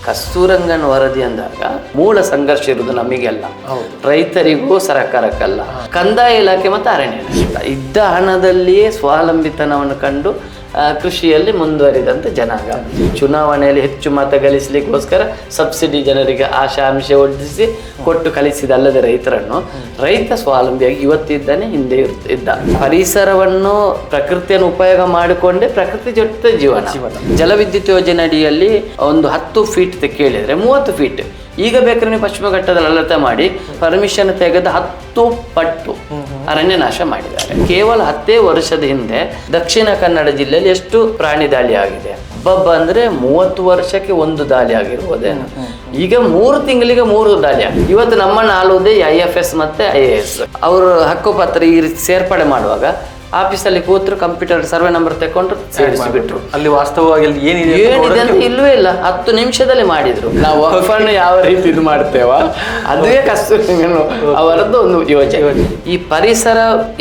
ಕಸ್ತೂರಂಗನ್ ವರದಿ ಅಂದಾಗ ಮೂಲ ಸಂಘರ್ಷ ಇರುವುದು ನಮಗೆಲ್ಲ, ರೈತರಿಗೂ ಸರ್ಕಾರಕ್ಕಲ್ಲ, ಕಂದಾಯ ಇಲಾಖೆ ಮತ್ತು ಅರಣ್ಯ ಇಲಾಖೆ. ಇದ್ದ ಹಣದಲ್ಲಿಯೇ ಸ್ವಾವಲಂಬಿತನವನ್ನು ಕಂಡು ಕೃಷಿಯಲ್ಲಿ ಮುಂದುವರಿದಂಥ ಜನಾಂಗ. ಚುನಾವಣೆಯಲ್ಲಿ ಹೆಚ್ಚು ಮತ ಗಳಿಸಲಿಕ್ಕೋಸ್ಕರ ಸಬ್ಸಿಡಿ ಜನರಿಗೆ ಆಶಾಂಶ ಒಡ್ಡಿಸಿ ಕೊಟ್ಟು ಕಲಿಸಿದಲ್ಲದೆ ರೈತ ಸ್ವಾವಲಂಬಿಯಾಗಿ ಇವತ್ತಿದ್ದಾನೆ, ಹಿಂದೆ ಇದ್ದ. ಪರಿಸರವನ್ನು ಪ್ರಕೃತಿಯನ್ನು ಉಪಯೋಗ ಮಾಡಿಕೊಂಡೇ ಪ್ರಕೃತಿ ಜೊತೆ ಜೀವನ. ಜಲವಿದ್ಯುತ್ ಯೋಜನೆ ಅಡಿಯಲ್ಲಿ ಒಂದು 10 ಫೀಟ್ ಕೇಳಿದರೆ 30 ಫೀಟ್. ಈಗ ಬೇಕಾದ್ರೆ ನೀವು ಪಶ್ಚಿಮ ಘಟ್ಟದಲ್ಲಿ ಅಲರ್ಟ್ ಮಾಡಿ ಪರ್ಮಿಷನ್ ತೆಗೆದು 10 ಪಟ್ಟು ಅರಣ್ಯ ನಾಶ ಮಾಡಿದ್ದಾರೆ. ಕೇವಲ 10 ವರ್ಷದ ಹಿಂದೆ ದಕ್ಷಿಣ ಕನ್ನಡ ಜಿಲ್ಲೆಯಲ್ಲಿ ಎಷ್ಟು ಪ್ರಾಣಿ ದಾಳಿ ಆಗಿದೆ? ಅಂದ್ರೆ 30 ವರ್ಷಕ್ಕೆ 1 ದಾಳಿ ಆಗಿರ್ಬೋದೇನು. ಈಗ 3 ತಿಂಗಳಿಗೆ 3 ದಾಳಿ ಆಗಿದೆ. ಇವತ್ತು ನಮ್ಮನ್ನು ಆಳುವುದೇ IFS ಮತ್ತೆ IAS. ಅವರು ಹಕ್ಕುಪತ್ರ ಈ ರೀತಿ ಸೇರ್ಪಡೆ ಮಾಡುವಾಗ ಆಫೀಸಲ್ಲಿ ಕೂತ್ರು, ಕಂಪ್ಯೂಟರ್ ಸರ್ವೆ ನಂಬರ್ ತಗೊಂಡ್ರು, ಸೇರಿಸಿಬಿಟ್ರು. ಅಲ್ಲಿ ವಾಸ್ತವವಾಗಿ ಏನಿದೆ ಅಂತ ಇಲ್ವೇ ಇಲ್ಲ, 10 ನಿಮಿಷದಲ್ಲಿ ಮಾಡಿದ್ರು. ನಾವು ವಕ್ಫನ್ನು ಯಾವ ರೀತಿ ಇದು ಮಾಡ್ತೇವ, ಅದುವೇ ಕಸ್ತೂರಂಗನ್ ಅವರದ್ದು ಒಂದು ಯೋಜನೆ. ಈ ಪರಿಸರ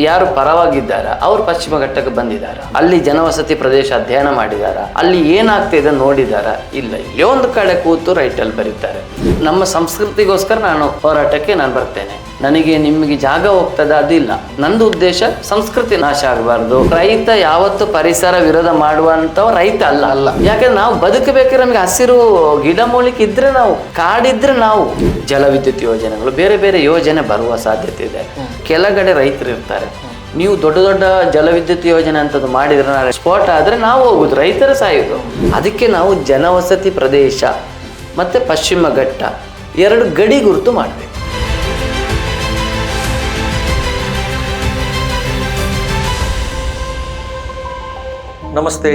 ಯಾರು ಪರವಾಗಿದ್ದಾರ ಅವರು ಪಶ್ಚಿಮ ಘಟ್ಟಕ್ಕೆ ಬಂದಿದ್ದಾರೆ, ಅಲ್ಲಿ ಜನವಸತಿ ಪ್ರದೇಶ ಅಧ್ಯಯನ ಮಾಡಿದಾರ, ಅಲ್ಲಿ ಏನಾಗ್ತಿದೆ ನೋಡಿದಾರ? ಇಲ್ಲ, ಇಲ್ಲೇ ಒಂದು ಕಡೆ ಕೂತು ರೈಟಲ್ಲಿ ಬರೀತಾರೆ. ನಮ್ಮ ಸಂಸ್ಕೃತಿಗೋಸ್ಕರ ಹೋರಾಟಕ್ಕೆ ನಾನು ಬರ್ತೇನೆ, ನನಗೆ ನಿಮಗೆ ಜಾಗ ಹೋಗ್ತದೆ ಅದಿಲ್ಲ. ನಂದು ಉದ್ದೇಶ ಸಂಸ್ಕೃತಿ ನಾಶ ಆಗಬಾರ್ದು. ರೈತ ಯಾವತ್ತು ಪರಿಸರ ವಿರೋಧ ಮಾಡುವಂಥವ್ ರೈತ ಅಲ್ಲ. ಯಾಕಂದ್ರೆ ನಾವು ಬದುಕಬೇಕಾದ್ರೆ ನಮಗೆ ಹಸಿರು ಗಿಡ ಮೂಲಿಕೆ ಇದ್ರೆ, ನಾವು ಕಾಡಿದ್ರೆ, ನಾವು ಜಲವಿದ್ಯುತ್ ಯೋಜನೆಗಳು ಬೇರೆ ಬೇರೆ ಯೋಜನೆ ಬರುವ ಸಾಧ್ಯತೆ ಇದೆ. ಕೆಳಗಡೆ ರೈತರು ಇರ್ತಾರೆ. ನೀವು ದೊಡ್ಡ ದೊಡ್ಡ ಜಲವಿದ್ಯುತ್ ಯೋಜನೆ ಅಂತದ್ದು ಮಾಡಿದ್ರೆ ನಾಳೆ ಸ್ಫೋಟ ಆದರೆ ನಾವು ಹೋಗುದು, ರೈತರ ಸಾಯುದು. ಅದಕ್ಕೆ ನಾವು ಜನವಸತಿ ಪ್ರದೇಶ ಮತ್ತು ಪಶ್ಚಿಮ ಘಟ್ಟ 2 ಗಡಿ ಗುರುತು ಮಾಡಬೇಕು. ನಮಸ್ತೆ.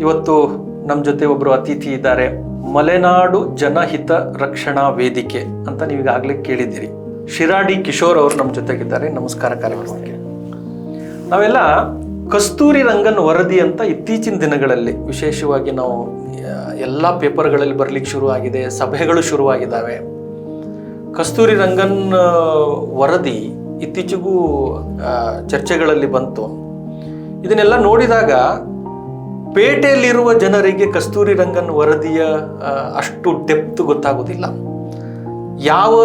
ಇವತ್ತು ನಮ್ಮ ಜೊತೆ ಒಬ್ಬರು ಅತಿಥಿ ಇದ್ದಾರೆ. ಮಲೆನಾಡು ಜನಹಿತ ರಕ್ಷಣಾ ವೇದಿಕೆ ಅಂತ ನೀವು ಈಗಾಗಲೇ ಕೇಳಿದ್ದೀರಿ. ಶಿರಾಡಿ ಕಿಶೋರ್ ಅವರು ನಮ್ಮ ಜೊತೆಗಿದ್ದಾರೆ. ನಮಸ್ಕಾರ ಕಾರ್ಯಕ್ರಮಕ್ಕೆ. ನಾವೆಲ್ಲ ಕಸ್ತೂರಿ ರಂಗನ್ ವರದಿ ಅಂತ ಇತ್ತೀಚಿನ ದಿನಗಳಲ್ಲಿ ವಿಶೇಷವಾಗಿ ನಾವು ಎಲ್ಲ ಪೇಪರ್ಗಳಲ್ಲಿ ಬರಲಿಕ್ಕೆ ಶುರುವಾಗಿದೆ, ಸಭೆಗಳು ಶುರುವಾಗಿದ್ದಾವೆ. ಕಸ್ತೂರಿ ರಂಗನ್ ವರದಿ ಇತ್ತೀಚೆಗೂ ಚರ್ಚೆಗಳಲ್ಲಿ ಬಂತು. ಇದನ್ನೆಲ್ಲ ನೋಡಿದಾಗ ಪೇಟೆಯಲ್ಲಿರುವ ಜನರಿಗೆ ಕಸ್ತೂರಿ ರಂಗನ್ ವರದಿಯ ಅಷ್ಟು ಡೆಪ್ತ್ ಗೊತ್ತಾಗೋದಿಲ್ಲ. ಯಾವ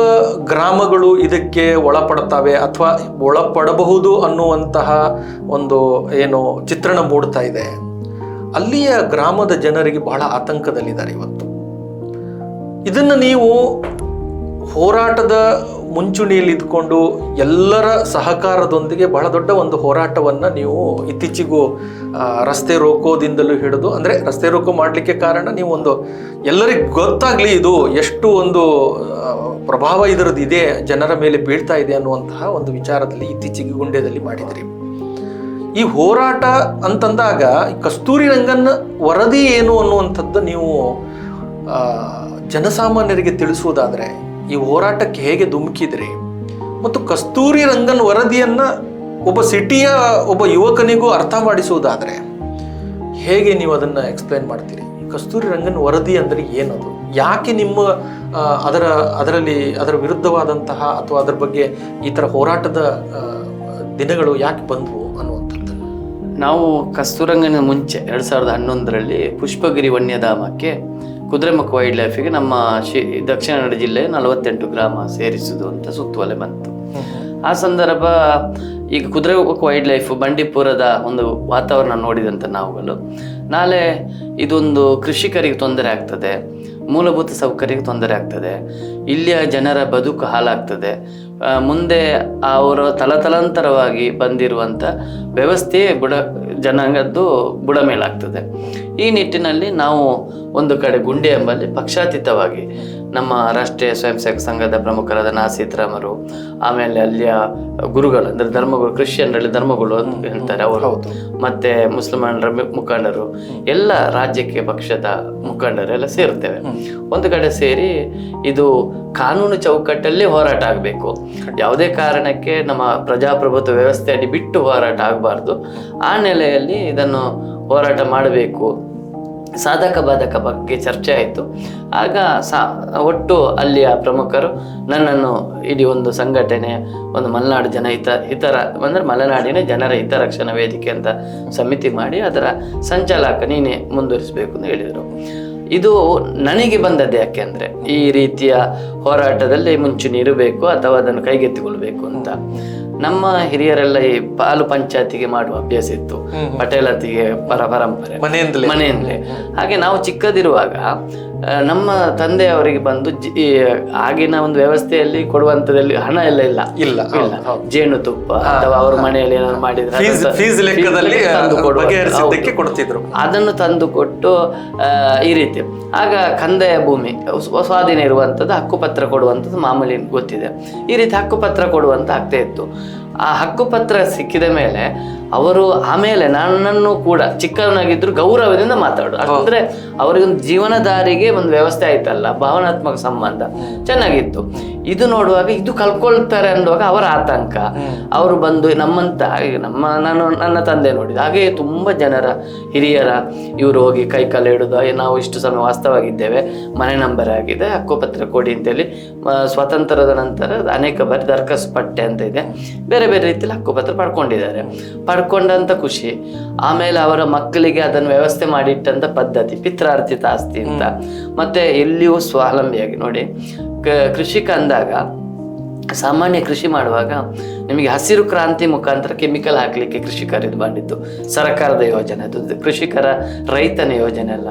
ಗ್ರಾಮಗಳು ಇದಕ್ಕೆ ಒಳಪಡ್ತವೆ ಅಥವಾ ಒಳಪಡಬಹುದು ಅನ್ನುವಂತಹ ಒಂದು ಏನು ಚಿತ್ರಣ ಮೂಡ್ತಾ ಇದೆ. ಅಲ್ಲಿಯ ಗ್ರಾಮದ ಜನರಿಗೆ ಬಹಳ ಆತಂಕದಲ್ಲಿದ್ದಾರೆ ಇವತ್ತು. ಇದನ್ನು ನೀವು ಹೋರಾಟದ ಮುಂಚೂಣಿಯಲ್ಲಿ ಇದ್ಕೊಂಡು ಎಲ್ಲರ ಸಹಕಾರದೊಂದಿಗೆ ಬಹಳ ದೊಡ್ಡ ಒಂದು ಹೋರಾಟವನ್ನು ನೀವು ಇತ್ತೀಚೆಗೂ ರಸ್ತೆ ರೋಕೋದಿಂದಲೂ ಹಿಡಿದು, ಅಂದರೆ ರಸ್ತೆ ರೋಕೋ ಮಾಡಲಿಕ್ಕೆ ಕಾರಣ ನೀವು ಒಂದು ಎಲ್ಲರಿಗೂ ಗೊತ್ತಾಗಲಿ ಇದು ಎಷ್ಟು ಒಂದು ಪ್ರಭಾವ ಇದರದ್ದು ಇದೆ, ಜನರ ಮೇಲೆ ಬೀಳ್ತಾ ಇದೆ ಅನ್ನುವಂತಹ ಒಂದು ವಿಚಾರದಲ್ಲಿ ಇತ್ತೀಚೆಗೆ ಗುಂಡ್ಯದಲ್ಲಿ ಮಾಡಿದ್ರಿ. ಈ ಹೋರಾಟ ಅಂತಂದಾಗ ಕಸ್ತೂರಿ ರಂಗನ್ ವರದಿ ಏನು ಅನ್ನುವಂಥದ್ದು ನೀವು ಜನಸಾಮಾನ್ಯರಿಗೆ ತಿಳಿಸುವುದಾದರೆ ಈ ಹೋರಾಟಕ್ಕೆ ಹೇಗೆ ಧುಮುಕಿದ್ರಿ, ಮತ್ತು ಕಸ್ತೂರಿ ರಂಗನ್ ವರದಿಯನ್ನ ಒಬ್ಬ ಸಿಟಿಯ ಒಬ್ಬ ಯುವಕನಿಗೂ ಅರ್ಥ ಮಾಡಿಸುವುದಾದರೆ ಹೇಗೆ ನೀವು ಅದನ್ನು ಎಕ್ಸ್ಪ್ಲೇನ್ ಮಾಡ್ತೀರಿ? ಕಸ್ತೂರಿ ರಂಗನ್ ವರದಿ ಅಂದರೆ ಏನದು, ಯಾಕೆ ನಿಮ್ಮ ಅದರ ವಿರುದ್ಧವಾದಂತಹ ಅಥವಾ ಅದರ ಬಗ್ಗೆ ಈ ಥರ ಹೋರಾಟದ ದಿನಗಳು ಯಾಕೆ ಬಂದವು ಅನ್ನುವಂಥದ್ದು? ನಾವು ಕಸ್ತೂರಂಗನ ಮುಂಚೆ 2011ರಲ್ಲಿ ಪುಷ್ಪಗಿರಿ ವನ್ಯಧಾಮಕ್ಕೆ ಕುದುರೆಮುಖ ವೈಲ್ಡ್ ಲೈಫಿಗೆ ನಮ್ಮ ದಕ್ಷಿಣ ಕನ್ನಡ ಜಿಲ್ಲೆಯ 48 ಗ್ರಾಮ ಸೇರಿಸುವುದು ಅಂತ ಸುತ್ತೋಲೆ ಬಂತು. ಆ ಸಂದರ್ಭ ಈಗ ಕುದುರೆಮುಖ ವೈಲ್ಡ್ ಲೈಫ್ ಬಂಡೀಪುರದ ಒಂದು ವಾತಾವರಣ ನೋಡಿದಂಥ ನಾವುಗಳು ನಾಳೆ ಇದೊಂದು ಕೃಷಿಕರಿಗೆ ತೊಂದರೆ ಆಗ್ತದೆ, ಮೂಲಭೂತ ಸೌಕರ್ಯಕ್ಕೆ ತೊಂದರೆ ಆಗ್ತದೆ, ಇಲ್ಲಿಯ ಜನರ ಬದುಕು ಹಾಳಾಗ್ತದೆ, ಮುಂದೆ ಅವರು ತಲತಲಾಂತರವಾಗಿ ಬಂದಿರುವಂಥ ವ್ಯವಸ್ಥೆಯೇ ಜನಾಂಗದ್ದು ಬುಡಮೇಲಾಗ್ತದೆ. ಈ ನಿಟ್ಟಿನಲ್ಲಿ ನಾವು ಒಂದು ಕಡೆ ಗುಂಡೆ ಎಂಬಲ್ಲಿ ಪಕ್ಷಾತೀತವಾಗಿ ನಮ್ಮ ರಾಷ್ಟ್ರೀಯ ಸ್ವಯಂ ಸೇವಕ ಸಂಘದ ಪ್ರಮುಖರಾದ ನಾಸೀತ್ರಾಮರು, ಆಮೇಲೆ ಅಲ್ಲಿಯ ಗುರುಗಳು ಅಂದರೆ ಧರ್ಮಗುರು, ಕ್ರಿಶ್ಚಿಯನ್ರಲ್ಲಿ ಧರ್ಮಗಳು ಅಂತ ಹೇಳ್ತಾರೆ ಅವರು, ಮತ್ತೆ ಮುಸಲ್ಮಾನರ ಮುಖಂಡರು, ಎಲ್ಲ ರಾಜ್ಯಕ್ಕೆ ಪಕ್ಷದ ಮುಖಂಡರೆಲ್ಲ ಸೇರ್ತೇವೆ. ಒಂದು ಕಡೆ ಸೇರಿ ಇದು ಕಾನೂನು ಚೌಕಟ್ಟಲ್ಲಿ ಹೋರಾಟ ಆಗಬೇಕು, ಯಾವುದೇ ಕಾರಣಕ್ಕೆ ನಮ್ಮ ಪ್ರಜಾಪ್ರಭುತ್ವ ವ್ಯವಸ್ಥೆ ಅಡಿ ಬಿಟ್ಟು ಹೋರಾಟ ಆಗಬಾರ್ದು, ಆ ನೆಲೆಯಲ್ಲಿ ಇದನ್ನು ಹೋರಾಟ ಮಾಡಬೇಕು. ಸಾಧಕ ಬಾಧಕ ಬಗ್ಗೆ ಚರ್ಚೆ ಆಯಿತು. ಆಗ ಒಟ್ಟು ಅಲ್ಲಿಯ ಪ್ರಮುಖರು ನನ್ನನ್ನು ಇಡೀ ಒಂದು ಸಂಘಟನೆ, ಒಂದು ಮಲೆನಾಡು ಹಿತರ ಅಂದರೆ ಮಲೆನಾಡಿನ ಜನರ ಹಿತರಕ್ಷಣಾ ವೇದಿಕೆ ಅಂತ ಸಮಿತಿ ಮಾಡಿ ಅದರ ಸಂಚಾಲಕ ನೀನೇ ಮುಂದುವರಿಸಬೇಕು ಅಂತ ಹೇಳಿದರು. ಇದು ನನಗೆ ಬಂದದ್ದು ಯಾಕೆಂದ್ರೆ ಈ ರೀತಿಯ ಹೋರಾಟದಲ್ಲಿ ಮುಂಚೂಣಿರಬೇಕು ಅಥವಾ ಅದನ್ನು ಕೈಗೆತ್ತಿಕೊಳ್ಬೇಕು ಅಂತ. ನಮ್ಮ ಹಿರಿಯರೆಲ್ಲ ಈ ಪಾಲು ಪಂಚಾಯತಿಗೆ ಮಾಡುವ ಅಭ್ಯಾಸ ಇತ್ತು, ಪಟೇಲತಿಗೆ ಪರಂಪರೆ ಮನೆಯಿಂದಲೇ. ಹಾಗೆ ನಾವು ಚಿಕ್ಕದಿರುವಾಗ ನಮ್ಮ ತಂದೆಯವರಿಗೆ ಬಂದು ಆಗಿನ ಒಂದು ವ್ಯವಸ್ಥೆಯಲ್ಲಿ ಕೊಡುವಂತದಲ್ಲಿ ಹಣ ಎಲ್ಲ ಇಲ್ಲ. ಜೇನುತುಪ್ಪ ಅಥವಾ ಅವ್ರ ಮನೆಯಲ್ಲಿ ಏನಾದ್ರು ಮಾಡಿದ್ರೆ ಅದನ್ನು ತಂದು ಕೊಟ್ಟು ಈ ರೀತಿ. ಆಗ ಕಂದಾಯ ಭೂಮಿ ಸ್ವಾಧೀನ ಇರುವಂಥದ್ದು, ಹಕ್ಕುಪತ್ರ ಕೊಡುವಂಥದ್ದು ಮಾಮೂಲಿ ಗೊತ್ತಿದೆ. ಈ ರೀತಿ ಹಕ್ಕುಪತ್ರ ಕೊಡುವಂತ ಆಗ್ತಾ ಇತ್ತು. ಆ ಹಕ್ಕುಪತ್ರ ಸಿಕ್ಕಿದ ಮೇಲೆ ಅವರು ಆಮೇಲೆ ನನ್ನನ್ನು ಕೂಡ ಚಿಕ್ಕವನಾಗಿದ್ರು ಗೌರವದಿಂದ ಮಾತಾಡೋದು. ಅಂದ್ರೆ ಅವರಿಗೊಂದು ಜೀವನ ದಾರಿಗೆ ಒಂದು ವ್ಯವಸ್ಥೆ ಆಯ್ತಲ್ಲ, ಭಾವನಾತ್ಮಕ ಸಂಬಂಧ ಚೆನ್ನಾಗಿತ್ತು. ಇದು ನೋಡುವಾಗ ಇದು ಕಲ್ಕೊಳ್ತಾರೆ ಅನ್ನುವಾಗ ಅವರ ಆತಂಕ. ಅವರು ಬಂದು ನಮ್ಮಂತ ನನ್ನ ತಂದೆ ನೋಡಿದ ಹಾಗೆ ತುಂಬಾ ಜನರ ಹಿರಿಯರ ಇವರು ಹೋಗಿ ಕೈ ಕಾಲು ಹಿಡಿದು ನಾವು ಇಷ್ಟು ಸಮಯ ವಾಸ್ತವಾಗಿದ್ದೇವೆ, ಮನೆ ನಂಬರ್ ಆಗಿದೆ, ಹಕ್ಕುಪತ್ರ ಕೊಡಿ ಅಂತೇಳಿ ಸ್ವಾತಂತ್ರ್ಯದ ನಂತರ ಅನೇಕ ಬಾರಿ ದರ್ಖಾಸ್ತು ಪಟ್ಟೆ ಅಂತ ಇದೆ, ಬೇರೆ ಬೇರೆ ರೀತಿಯಲ್ಲಿ ಹಕ್ಕುಪತ್ರ ಪಡ್ಕೊಂಡಂತ ಖುಷಿ. ಆಮೇಲೆ ಅವರ ಮಕ್ಕಳಿಗೆ ಅದನ್ನು ವ್ಯವಸ್ಥೆ ಮಾಡಿಟ್ಟಂತ ಪದ್ಧತಿ, ಪಿತ್ರಾರ್ಜಿತ ಆಸ್ತಿ ಅಂತ. ಮತ್ತೆ ಎಲ್ಲಿಯೂ ಸ್ವಾವಲಂಬಿಯಾಗಿ ನೋಡಿ, ಕೃಷಿಕ ಅಂದಾಗ ಸಾಮಾನ್ಯ ಕೃಷಿ ಮಾಡುವಾಗ ನಿಮಗೆ ಹಸಿರು ಕ್ರಾಂತಿ ಮುಖಾಂತರ ಕೆಮಿಕಲ್ ಹಾಕ್ಲಿಕ್ಕೆ ಕೃಷಿಕರು ಇದು ಮಾಡಿದ್ದು ಸರ್ಕಾರದ ಯೋಜನೆ, ಅದು ಕೃಷಿಕರ ರೈತನ ಯೋಜನೆ ಅಲ್ಲ.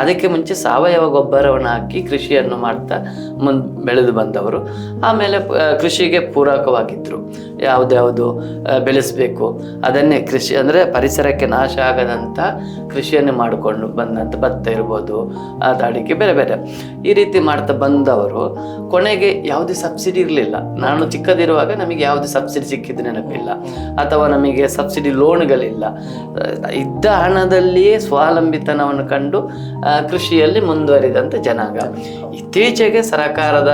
ಅದಕ್ಕೆ ಮುಂಚೆ ಸಾವಯವ ಗೊಬ್ಬರವನ್ನು ಹಾಕಿ ಕೃಷಿಯನ್ನು ಮಾಡ್ತಾ ಬೆಳೆದು ಬಂದವರು. ಆಮೇಲೆ ಕೃಷಿಗೆ ಪೂರಕವಾಗಿದ್ರು, ಯಾವುದ್ಯಾವುದು ಬೆಳೆಸಬೇಕು ಅದನ್ನೇ ಕೃಷಿ ಅಂದರೆ ಪರಿಸರಕ್ಕೆ ನಾಶ ಆಗದಂಥ ಕೃಷಿಯನ್ನೇ ಮಾಡಿಕೊಂಡು ಬಂದಂಥ ಭತ್ತ ಇರ್ಬೋದು, ಅಡಿಕೆ, ಬೇರೆ ಬೇರೆ ಈ ರೀತಿ ಮಾಡ್ತಾ ಬಂದವರು. ಕೊನೆಗೆ ಯಾವುದೇ ಸಬ್ಸಿಡಿ ಇರಲಿಲ್ಲ. ನಾನು ಚಿಕ್ಕದಿರುವಾಗ ನಮಗೆ ಯಾವುದೇ ಸಬ್ಸಿಡಿ ಸಿಕ್ಕಿದ್ದು ನೆನಪಿಲ್ಲ, ಅಥವಾ ನಮಗೆ ಸಬ್ಸಿಡಿ ಲೋನ್ಗಳಿಲ್ಲ. ಇದ್ದ ಹಣದಲ್ಲಿಯೇ ಸ್ವಾವಲಂಬಿತನವನ್ನು ಕಂಡು ಕೃಷಿಯಲ್ಲಿ ಮುಂದುವರಿದಂಥ ಜನಾಂಗ. ಇತ್ತೀಚೆಗೆ ಸರ್ಕಾರದ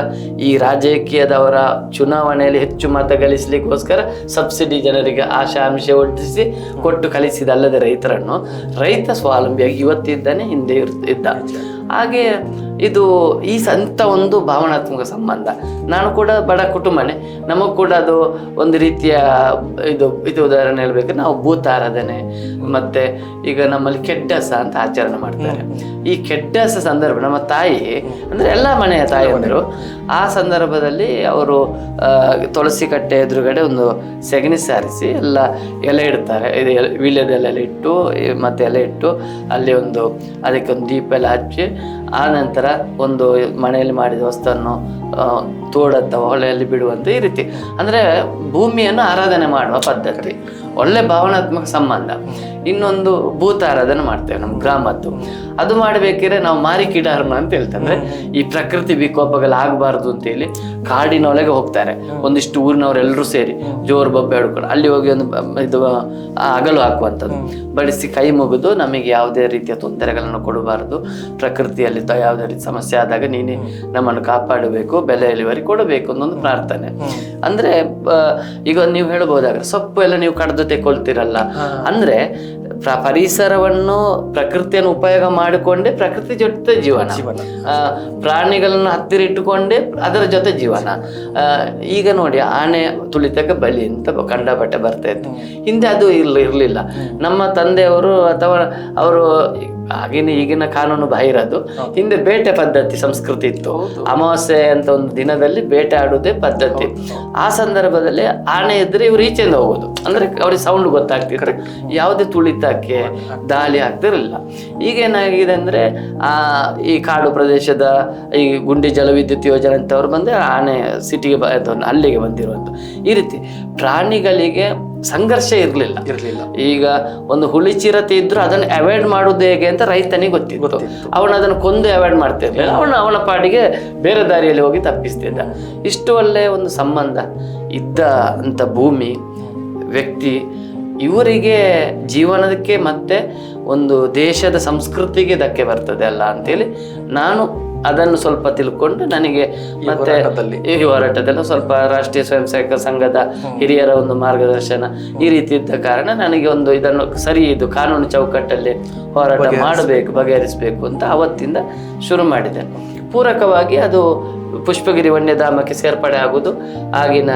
ಈ ರಾಜಕೀಯದವರ ಚುನಾವಣೆಯಲ್ಲಿ ಹೆಚ್ಚು ಮತ ಗಳಿಸಲಿಕ್ಕೋಸ್ಕರ ಸಬ್ಸಿಡಿ ಜನರಿಗೆ ಆಶಾಂಶ ಒಡ್ಡಿಸಿ ಕೊಟ್ಟು ಕಲಿಸಿದಲ್ಲದೆ ರೈತ ಸ್ವಾವಲಂಬಿಯಾಗಿ ಇವತ್ತಿದ್ದಾನೆ, ಹಿಂದೆ ಇದ್ದ. ಹಾಗೆ ಇದು ಈ ಸಂತ ಒಂದು ಭಾವನಾತ್ಮಕ ಸಂಬಂಧ. ನಾನು ಕೂಡ ಬಡ ಕುಟುಂಬನೇ, ನಮಗೂ ಕೂಡ ಅದು ಒಂದು ರೀತಿಯ ಇದು ಉದಾಹರಣೆ ಹೇಳ್ಬೇಕು. ನಾವು ಭೂತಾರಾಧನೆ ಮತ್ತೆ ಈಗ ನಮ್ಮಲ್ಲಿ ಕೆಡ್ಡಸ ಅಂತ ಆಚರಣೆ ಮಾಡ್ತಾರೆ. ಈ ಕೆಡ್ಡಸ ಸಂದರ್ಭ ನಮ್ಮ ತಾಯಿ ಅಂದ್ರೆ ಎಲ್ಲ ಮನೆಯ ತಾಯಿಯಂದರು ಆ ಸಂದರ್ಭದಲ್ಲಿ ಅವರು ತುಳಸಿ ಕಟ್ಟೆ ಎದುರುಗಡೆ ಒಂದು ಸೆಗಣಿ ಸಾರಿಸಿ ಎಲ್ಲ ಎಲೆ ಇಡ್ತಾರೆ. ಇದು ವೀಳ್ಯದೆಲೆ ಎಲೆ ಇಟ್ಟು ಮತ್ತೆ ಎಲೆ ಇಟ್ಟು ಅಲ್ಲಿ ಅದಕ್ಕೆ ಒಂದು ದೀಪ ಎಲ್ಲ ಹಚ್ಚಿ, ಆ ನಂತರ ಒಂದು ಮನೆಯಲ್ಲಿ ಮಾಡಿದ ವಸ್ತುವನ್ನು ತೋಡತ್ತ ಹೊಳೆಯಲ್ಲಿ ಬಿಡುವಂತ ಈ ರೀತಿ ಅಂದ್ರೆ ಭೂಮಿಯನ್ನು ಆರಾಧನೆ ಮಾಡುವ ಪದ್ಧತಿ. ಒಳ್ಳೆ ಭಾವನಾತ್ಮಕ ಸಂಬಂಧ. ಇನ್ನೊಂದು ಭೂತ ಆರಾಧನೆ ಮಾಡ್ತೇವೆ ನಮ್ಮ ಗ್ರಾಮದ್ದು. ಅದು ಮಾಡಬೇಕಿದ್ರೆ ನಾವು ಮಾರಿಕಿಡಾರ್ಮ ಅಂತ ಹೇಳ್ತಂದ್ರೆ ಈ ಪ್ರಕೃತಿ ವಿಕೋಪಗಳಾಗಬಾರ್ದು ಅಂತೇಳಿ ಕಾಡಿನೊಳಗೆ ಹೋಗ್ತಾರೆ. ಒಂದಿಷ್ಟು ಊರಿನವರೆಲ್ಲರೂ ಸೇರಿ ಜೋರು ಬೊಬ್ಬೆ ಹಿಡ್ಕೊಂಡು ಅಲ್ಲಿ ಹೋಗಿ ಇದು ಅಗಲು ಹಾಕುವಂಥದ್ದು, ಬಡಿಸಿ ಕೈ ಮುಗಿದು ನಮಗೆ ಯಾವುದೇ ರೀತಿಯ ತೊಂದರೆಗಳನ್ನು ಕೊಡಬಾರದು, ಪ್ರಕೃತಿಯಲ್ಲಿ ಯಾವುದೇ ರೀತಿ ಸಮಸ್ಯೆ ಆದಾಗ ನೀನೆ ನಮ್ಮನ್ನು ಕಾಪಾಡಬೇಕು, ಬೆಲೆ ಇಳುವರಿ ಕೊಡಬೇಕು ಅನ್ನೊಂದು ಪ್ರಾರ್ಥನೆ. ಅಂದ್ರೆ ಈಗ ನೀವು ಹೇಳ್ಬೋದಾದ್ರೆ ಸೊಪ್ಪು ಎಲ್ಲ ನೀವು ಕಡ್ದು ತೆಕೊಳ್ತಿರಲ್ಲ ಅಂದ್ರೆ ಪರಿಸರವನ್ನು ಪ್ರಕೃತಿಯನ್ನು ಉಪಯೋಗ ಮಾಡಿಕೊಂಡೇ ಪ್ರಕೃತಿ ಜೊತೆ ಜೀವನ, ಪ್ರಾಣಿಗಳನ್ನು ಹತ್ತಿರ ಇಟ್ಟುಕೊಂಡೇ ಅದರ ಜೊತೆ ಜೀವನ. ಈಗ ನೋಡಿ ಆನೆ ತುಳಿತಕ್ಕೆ ಬಲಿ ಅಂತ ಕಂಡಪಟ್ಟೆ ಬರ್ತಾ ಇತ್ತು. ಹಿಂದೆ ಅದು ಇರಲಿಲ್ಲ. ನಮ್ಮ ತಂದೆಯವರು ಅಥವಾ ಅವರು ಈಗಿನ ಕಾನೂನು ಬಾಹಿರದು. ಹಿಂದೆ ಬೇಟೆ ಪದ್ಧತಿ ಸಂಸ್ಕೃತಿ ಇತ್ತು. ಅಮಾವಾಸ್ಯೆ ಅಂತ ಒಂದು ದಿನದಲ್ಲಿ ಬೇಟೆ ಆಡುವುದೇ ಪದ್ಧತಿ. ಆ ಸಂದರ್ಭದಲ್ಲಿ ಆನೆ ಇದ್ರೆ ಇವ್ರು ಈಚೆಯಿಂದ ಹೋಗೋದು, ಅಂದ್ರೆ ಅವ್ರಿಗೆ ಸೌಂಡ್ ಗೊತ್ತಾಗ್ತಿತ್ತು, ಯಾವುದೇ ತುಳಿತಕ್ಕೆ ದಾಳಿ ಆಗ್ತಿರಲಿಲ್ಲ. ಈಗೇನಾಗಿದೆ ಅಂದ್ರೆ ಈ ಕಾಡು ಪ್ರದೇಶದ ಈ ಗುಂಡಿ ಜಲವಿದ್ಯುತ್ ಯೋಜನೆ ಅಂತವ್ರು ಬಂದ್ರೆ ಆನೆ ಸಿಟಿಗೆ ಅಲ್ಲಿಗೆ ಬಂದಿರುವಂತ. ಈ ರೀತಿ ಪ್ರಾಣಿಗಳಿಗೆ ಸಂಘರ್ಷ ಇರಲಿಲ್ಲ. ಈಗ ಒಂದು ಹುಲಿ ಚಿರತೆ ಇದ್ರು ಅದನ್ನು ಅವಾಯ್ಡ್ ಮಾಡುವುದು ಹೇಗೆ ಅಂತ ರೈತನಿಗೆ ಗೊತ್ತಿತ್ತು. ಅವನು ಅದನ್ನು ಕೊಂದು ಅವಾಯ್ಡ್ ಮಾಡ್ತಿರ್ಲಿಲ್ಲ, ಅವನ ಪಾಡಿಗೆ ಬೇರೆ ದಾರಿಯಲ್ಲಿ ಹೋಗಿ ತಪ್ಪಿಸ್ತಿದ್ದ. ಇಷ್ಟು ಒಳ್ಳೆಯ ಒಂದು ಸಂಬಂಧ ಇದ್ದ ಅಂತ ಭೂಮಿ, ವ್ಯಕ್ತಿ, ಇವರಿಗೆ ಜೀವನಕ್ಕೆ ಮತ್ತೆ ಒಂದು ದೇಶದ ಸಂಸ್ಕೃತಿಗೆ ಧಕ್ಕೆ ಬರ್ತದೆ ಅಲ್ಲ ಅಂತೇಳಿ ನಾನು ಅದನ್ನು ಸ್ವಲ್ಪ ತಿಳ್ಕೊಂಡು ನನಗೆ ಮತ್ತೆ ಈ ಹೋರಾಟದಲ್ಲಿ ಸ್ವಲ್ಪ ರಾಷ್ಟ್ರೀಯ ಸ್ವಯಂ ಸೇವಕ ಸಂಘದ ಹಿರಿಯರ ಒಂದು ಮಾರ್ಗದರ್ಶನ ಈ ರೀತಿ ಇದ್ದ ಕಾರಣ ನನಗೆ ಒಂದು ಇದನ್ನು ಸರಿ ಇದು ಕಾನೂನು ಚೌಕಟ್ಟಲ್ಲಿ ಹೋರಾಟ ಮಾಡಬೇಕು, ಬಗೆಹರಿಸಬೇಕು ಅಂತ ಅವತ್ತಿಂದ ಶುರು ಮಾಡಿದೆ. ಪೂರಕವಾಗಿ ಅದು ಪುಷ್ಪಗಿರಿ ವನ್ಯಧಾಮಕ್ಕೆ ಸೇರ್ಪಡೆ ಆಗುವುದು. ಆಗಿನ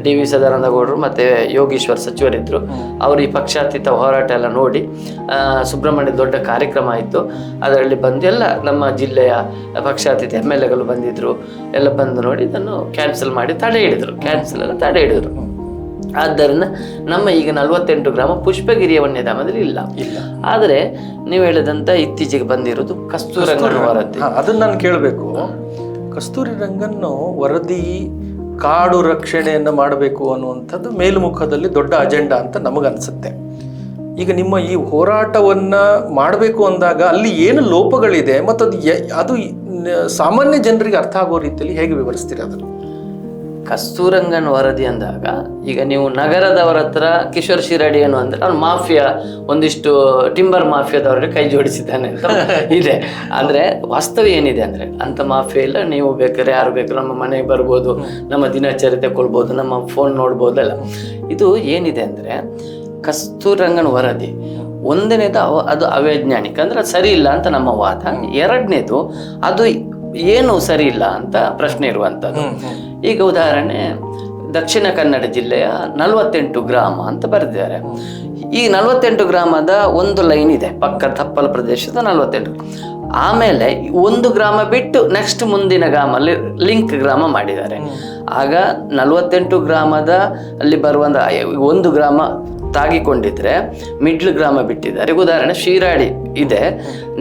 ಡಿ ವಿ ಸದಾನಂದ ಗೌಡರು ಮತ್ತು ಯೋಗೀಶ್ವರ್ ಸಚಿವರಿದ್ದರು. ಅವರು ಈ ಪಕ್ಷಾತೀತ ಹೋರಾಟ ಎಲ್ಲ ನೋಡಿ ಸುಬ್ರಹ್ಮಣ್ಯ ದೊಡ್ಡ ಕಾರ್ಯಕ್ರಮ ಆಯಿತು. ಅದರಲ್ಲಿ ಬಂದು ಎಲ್ಲ ನಮ್ಮ ಜಿಲ್ಲೆಯ ಪಕ್ಷಾತೀತ MLAಗಳು ಬಂದಿದ್ದರು. ಎಲ್ಲ ಬಂದು ನೋಡಿ ಇದನ್ನು ಕ್ಯಾನ್ಸಲ್ ಮಾಡಿ ತಡೆ ಹಿಡಿದ್ರು. ಆದ್ದರಿಂದ ನಮ್ಮ ಈಗ 48 ಗ್ರಾಮ ಪುಷ್ಪಗಿರಿಯ ವನ್ಯಧಾಮದಲ್ಲಿ ಇಲ್ಲ. ಆದರೆ ನೀವು ಹೇಳಿದಂತ ಇತ್ತೀಚೆಗೆ ಬಂದಿರೋದು ಕಸ್ತೂರಿ ರಂಗನ್ ವರದಿ. ಅದನ್ನ ನಾನು ಕೇಳಬೇಕು. ಕಸ್ತೂರಿ ರಂಗನ್ ವರದಿ ಕಾಡು ರಕ್ಷಣೆಯನ್ನು ಮಾಡಬೇಕು ಅನ್ನುವಂಥದ್ದು ಮೇಲ್ಮುಖದಲ್ಲಿ ದೊಡ್ಡ ಅಜೆಂಡಾ ಅಂತ ನಮಗನ್ಸುತ್ತೆ. ಈಗ ನಿಮ್ಮ ಈ ಹೋರಾಟವನ್ನ ಮಾಡಬೇಕು ಅಂದಾಗ ಅಲ್ಲಿ ಏನು ಲೋಪಗಳಿದೆ ಮತ್ತು ಅದು ಸಾಮಾನ್ಯ ಜನರಿಗೆ ಅರ್ಥ ಆಗೋ ರೀತಿಯಲ್ಲಿ ಹೇಗೆ ವಿವರಿಸ್ತೀರಿ ಅದನ್ನು? ಕಸ್ತೂರಂಗನ್ ವರದಿ ಅಂದಾಗ ಈಗ ನೀವು ನಗರದವರ ಹತ್ರ ಕಿಶೋರ್ ಶಿರಾಡಿ ಏನು ಅಂದ್ರೆ ಅವ್ನು ಮಾಫಿಯಾ, ಒಂದಿಷ್ಟು ಟಿಂಬರ್ ಮಾಫಿಯಾದವ್ರಿಗೆ ಕೈ ಜೋಡಿಸಿದ್ದಾನೆ ಅಂತ ಇದೆ. ಅಂದ್ರೆ ವಾಸ್ತವ ಏನಿದೆ ಅಂದ್ರೆ ಅಂತ ಮಾಫಿಯಾ ಇಲ್ಲ. ನೀವು ಬೇಕಾದ್ರೆ ಯಾರು ಬೇಕಾದ್ರೆ ನಮ್ಮ ಮನೆಗೆ ಬರ್ಬೋದು, ನಮ್ಮ ದಿನಚರಿ ತಗೊಳ್ಬೋದು, ನಮ್ಮ ಫೋನ್ ನೋಡ್ಬೋದಲ್ಲ. ಇದು ಏನಿದೆ ಅಂದ್ರೆ ಕಸ್ತೂರಂಗನ್ ವರದಿ ಒಂದನೇದು ಅದು ಅವೈಜ್ಞಾನಿಕ, ಅಂದ್ರೆ ಅದು ಸರಿ ಇಲ್ಲ ಅಂತ ನಮ್ಮ ವಾದ. ಎರಡನೇದು ಅದು ಏನು ಸರಿ ಇಲ್ಲ ಅಂತ ಪ್ರಶ್ನೆ ಇರುವಂಥದ್ದು. ಈಗ ಉದಾಹರಣೆ ದಕ್ಷಿಣ ಕನ್ನಡ ಜಿಲ್ಲೆಯ 48 ಗ್ರಾಮ ಅಂತ ಬರೆದಿದ್ದಾರೆ. ಈ 48 ಗ್ರಾಮದ ಒಂದು ಲೈನ್ ಇದೆ ಪಕ್ಕ ತಪ್ಪಲ ಪ್ರದೇಶದ 48. ಆಮೇಲೆ 1 ಗ್ರಾಮ ಬಿಟ್ಟು ನೆಕ್ಸ್ಟ್ ಮುಂದಿನ ಗ್ರಾಮ ಲಿಂಕ್ ಗ್ರಾಮ ಮಾಡಿದ್ದಾರೆ. ಆಗ 48 ಗ್ರಾಮದ ಅಲ್ಲಿ ಬರುವಂತ 1 ಗ್ರಾಮ ತಾಗಿಕೊಂಡಿದ್ರೆ ಮಿಡ್ಲ್ ಗ್ರಾಮ ಬಿಟ್ಟಿದ್ದಾರೆ. ಉದಾಹರಣೆ ಶಿರಾಡಿ ಇದೆ,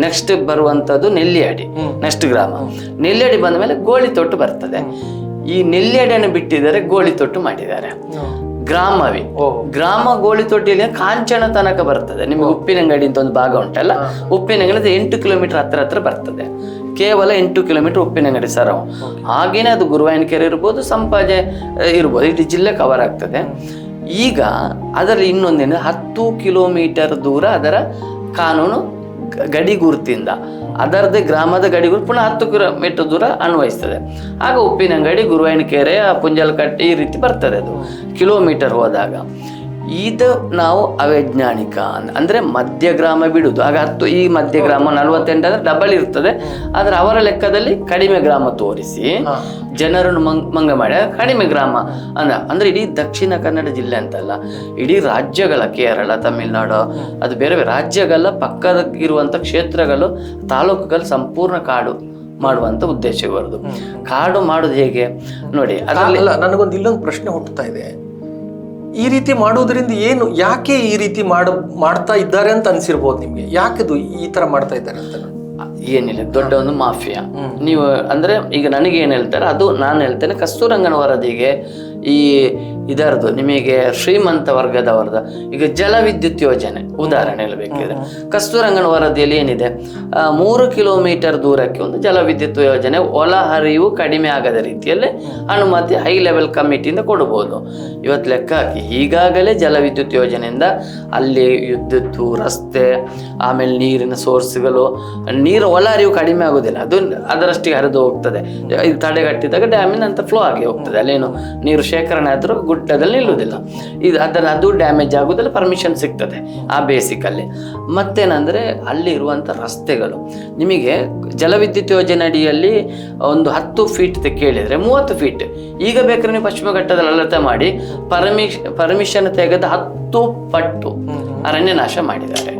ನೆಕ್ಸ್ಟ್ ಬರುವಂತದ್ದು ನೆಲ್ಲಿಯಾಡಿ, ನೆಕ್ಸ್ಟ್ ಗ್ರಾಮ. ನೆಲ್ಲಿಯಾಡಿ ಬಂದ ಮೇಲೆ ಗೋಳಿತೊಟ್ಟು ಬರ್ತದೆ. ಈ ನೆಲ್ಲಿಯಾಡಿಯನ್ನು ಬಿಟ್ಟಿದ್ದಾರೆ, ಗೋಳಿತೊಟ್ಟು ಮಾಡಿದ್ದಾರೆ. ಗ್ರಾಮವಿ ಗ್ರಾಮ ಗೋಳಿತೊಟ್ಟಿಯಲ್ಲಿ ಕಾಂಚನ ತನಕ ಬರ್ತದೆ. ನಿಮಗೆ ಉಪ್ಪಿನಂಗಡಿ ಅಂತ ಒಂದು ಭಾಗ ಉಂಟಲ್ಲ, ಉಪ್ಪಿನಂಗಡಿ 8 ಕಿಲೋಮೀಟರ್ ಹತ್ರ ಬರ್ತದೆ. ಕೇವಲ 8 ಕಿಲೋಮೀಟರ್ ಉಪ್ಪಿನಂಗಡಿ ಸರವು. ಹಾಗೇನೆ ಅದು ಗುರುವಾಯನಕೆರೆ ಇರ್ಬೋದು, ಸಂಪಾಜೆ ಇರ್ಬೋದು, ಇಡೀ ಜಿಲ್ಲೆ ಕವರ್ ಆಗ್ತದೆ. ಈಗ ಅದರಲ್ಲಿ ಇನ್ನೊಂದೇನು, 10 ಕಿಲೋಮೀಟರ್ ದೂರ ಅದರ ಕಾನೂನು ಗಡಿ ಗುರುತಿಂದ ಅದರದ್ದೇ ಗ್ರಾಮದ ಗಡಿ ಗುರುತು ಪುನಃ 10 ಕಿಲೋಮೀಟರ್ ದೂರ ಅನ್ವಯಿಸ್ತದೆ. ಆಗ ಉಪ್ಪಿನಂಗಡಿ, ಗುರುವಾಯನಕೆರೆ, ಪುಂಜಲಕಟ್ಟಿ ಈ ರೀತಿ ಬರ್ತದೆ ಅದು ಕಿಲೋಮೀಟರ್ ಹೋದಾಗ. ಇದು ನಾವು ಅವೈಜ್ಞಾನಿಕ ಅಂದ್ರೆ ಮಧ್ಯ ಗ್ರಾಮ ಬಿಡುದು. ಆಗ 10 ಈ ಮಧ್ಯ ಗ್ರಾಮ 48 ಅಂದ್ರೆ ಡಬಲ್ ಇರ್ತದೆ. ಆದ್ರೆ ಅವರ ಲೆಕ್ಕದಲ್ಲಿ ಕಡಿಮೆ ಗ್ರಾಮ ತೋರಿಸಿ ಜನರನ್ನು ಮಂಗ ಮಾಡಿ ಕಡಿಮೆ ಗ್ರಾಮ ಅಂದ್ರೆ ಇಡೀ ದಕ್ಷಿಣ ಕನ್ನಡ ಜಿಲ್ಲೆ ಅಂತಲ್ಲ, ಇಡೀ ರಾಜ್ಯಗಳ ಕೇರಳ, ತಮಿಳುನಾಡು, ಅದು ಬೇರೆ ಬೇರೆ ರಾಜ್ಯಗಳ ಪಕ್ಕದ ಇರುವಂತ ಕ್ಷೇತ್ರಗಳು, ತಾಲೂಕುಗಳು ಸಂಪೂರ್ಣ ಕಾಡು ಮಾಡುವಂತ ಉದ್ದೇಶ ಬರುದು. ಕಾಡು ಮಾಡುದು ಹೇಗೆ ನೋಡಿ, ಅದರಲ್ಲಿ ನನಗೊಂದು ಇಲ್ಲೊಂದು ಪ್ರಶ್ನೆ ಹುಟ್ಟುತ್ತಾ ಇದೆ. ಈ ರೀತಿ ಮಾಡೋದ್ರಿಂದ ಏನು, ಯಾಕೆ ಈ ರೀತಿ ಮಾಡ್ತಾ ಇದ್ದಾರೆ ಅಂತ ಅನ್ಸಿರ್ಬೋದು ನಿಮ್ಗೆ? ಯಾಕಿದು ಈ ತರ ಮಾಡ್ತಾ ಇದ್ದಾರೆ ಅಂತ? ಏನಿಲ್ಲ, ದೊಡ್ಡ ಒಂದು ಮಾಫಿಯಾ. ನೀವು ಅಂದ್ರೆ ಈಗ ನನಗೆ ಏನ್ ಹೇಳ್ತಾರೆ ಅದು ನಾನು ಹೇಳ್ತೇನೆ. ಕಸ್ತೂರಂಗನ ವರದಿಗೆ ಈ ಇದರದು ನಿಮಗೆ ಶ್ರೀಮಂತ ವರ್ಗದವರದ ಈಗ ಜಲವಿದ್ಯುತ್ ಯೋಜನೆ ಉದಾಹರಣೆ ಹೇಳಬೇಕಿದ್ರೆ, ಕಸ್ತೂರಂಗನ ವರದಿಯಲ್ಲಿ ಏನಿದೆ, 3 ಕಿಲೋಮೀಟರ್ ದೂರಕ್ಕೆ ಒಂದು ಜಲವಿದ್ಯುತ್ ಯೋಜನೆ ಒಳ ಹರಿವು ಕಡಿಮೆ ಆಗದ ರೀತಿಯಲ್ಲಿ ಅನುಮತಿ ಹೈ ಲೆವೆಲ್ ಕಮಿಟಿಯಿಂದ ಕೊಡಬಹುದು. ಇವತ್ತು ಲೆಕ್ಕ ಹಾಕಿ ಈಗಾಗಲೇ ಜಲವಿದ್ಯುತ್ ಯೋಜನೆಯಿಂದ ಅಲ್ಲಿ ವಿದ್ಯುತ್ತು, ರಸ್ತೆ, ಆಮೇಲೆ ನೀರಿನ ಸೋರ್ಸ್ಗಳು, ನೀರು ಒಳ ಹರಿವು ಕಡಿಮೆ ಆಗುದಿಲ್ಲ, ಅದು ಅದರಷ್ಟಿಗೆ ಹರಿದು ಹೋಗ್ತದೆ. ಇದು ತಡೆಗಟ್ಟಿದಾಗ ಡ್ಯಾಮಿನ ಅಂತ ಫ್ಲೋ ಆಗಿ ಹೋಗ್ತದೆ. ಅಲ್ಲೇನು ನೀರು ಶೇಖರಣೆ ಆದ್ರೂ ಗುಡ್ಡದಲ್ಲಿ ನಿಲ್ಲುವುದಿಲ್ಲ. ಅದು ಡ್ಯಾಮೇಜ್ ಆಗುದಿಲ್ಲ, ಪರ್ಮಿಷನ್ ಸಿಗ್ತದೆ ಆ ಬೇಸಿಕಲ್ಲಿ. ಮತ್ತೇನಂದ್ರೆ ಅಲ್ಲಿ ಇರುವಂತ ರಸ್ತೆಗಳು, ನಿಮಗೆ ಜಲವಿದ್ಯುತ್ ಯೋಜನೆ ಅಡಿಯಲ್ಲಿ ಒಂದು 10 ಫೀಟ್ ಕೇಳಿದ್ರೆ 30 ಫೀಟ್. ಈಗ ಬೇಕಾದ್ರೆ ನೀವು ಪಶ್ಚಿಮ ಘಟ್ಟದಲ್ಲಿ ಅಳತೆ ಮಾಡಿ ಪರ್ಮಿಷನ್ ತೆಗೆದ 10 ಪಟ್ಟು ಅರಣ್ಯ ನಾಶ ಮಾಡಿದ್ದಾರೆ.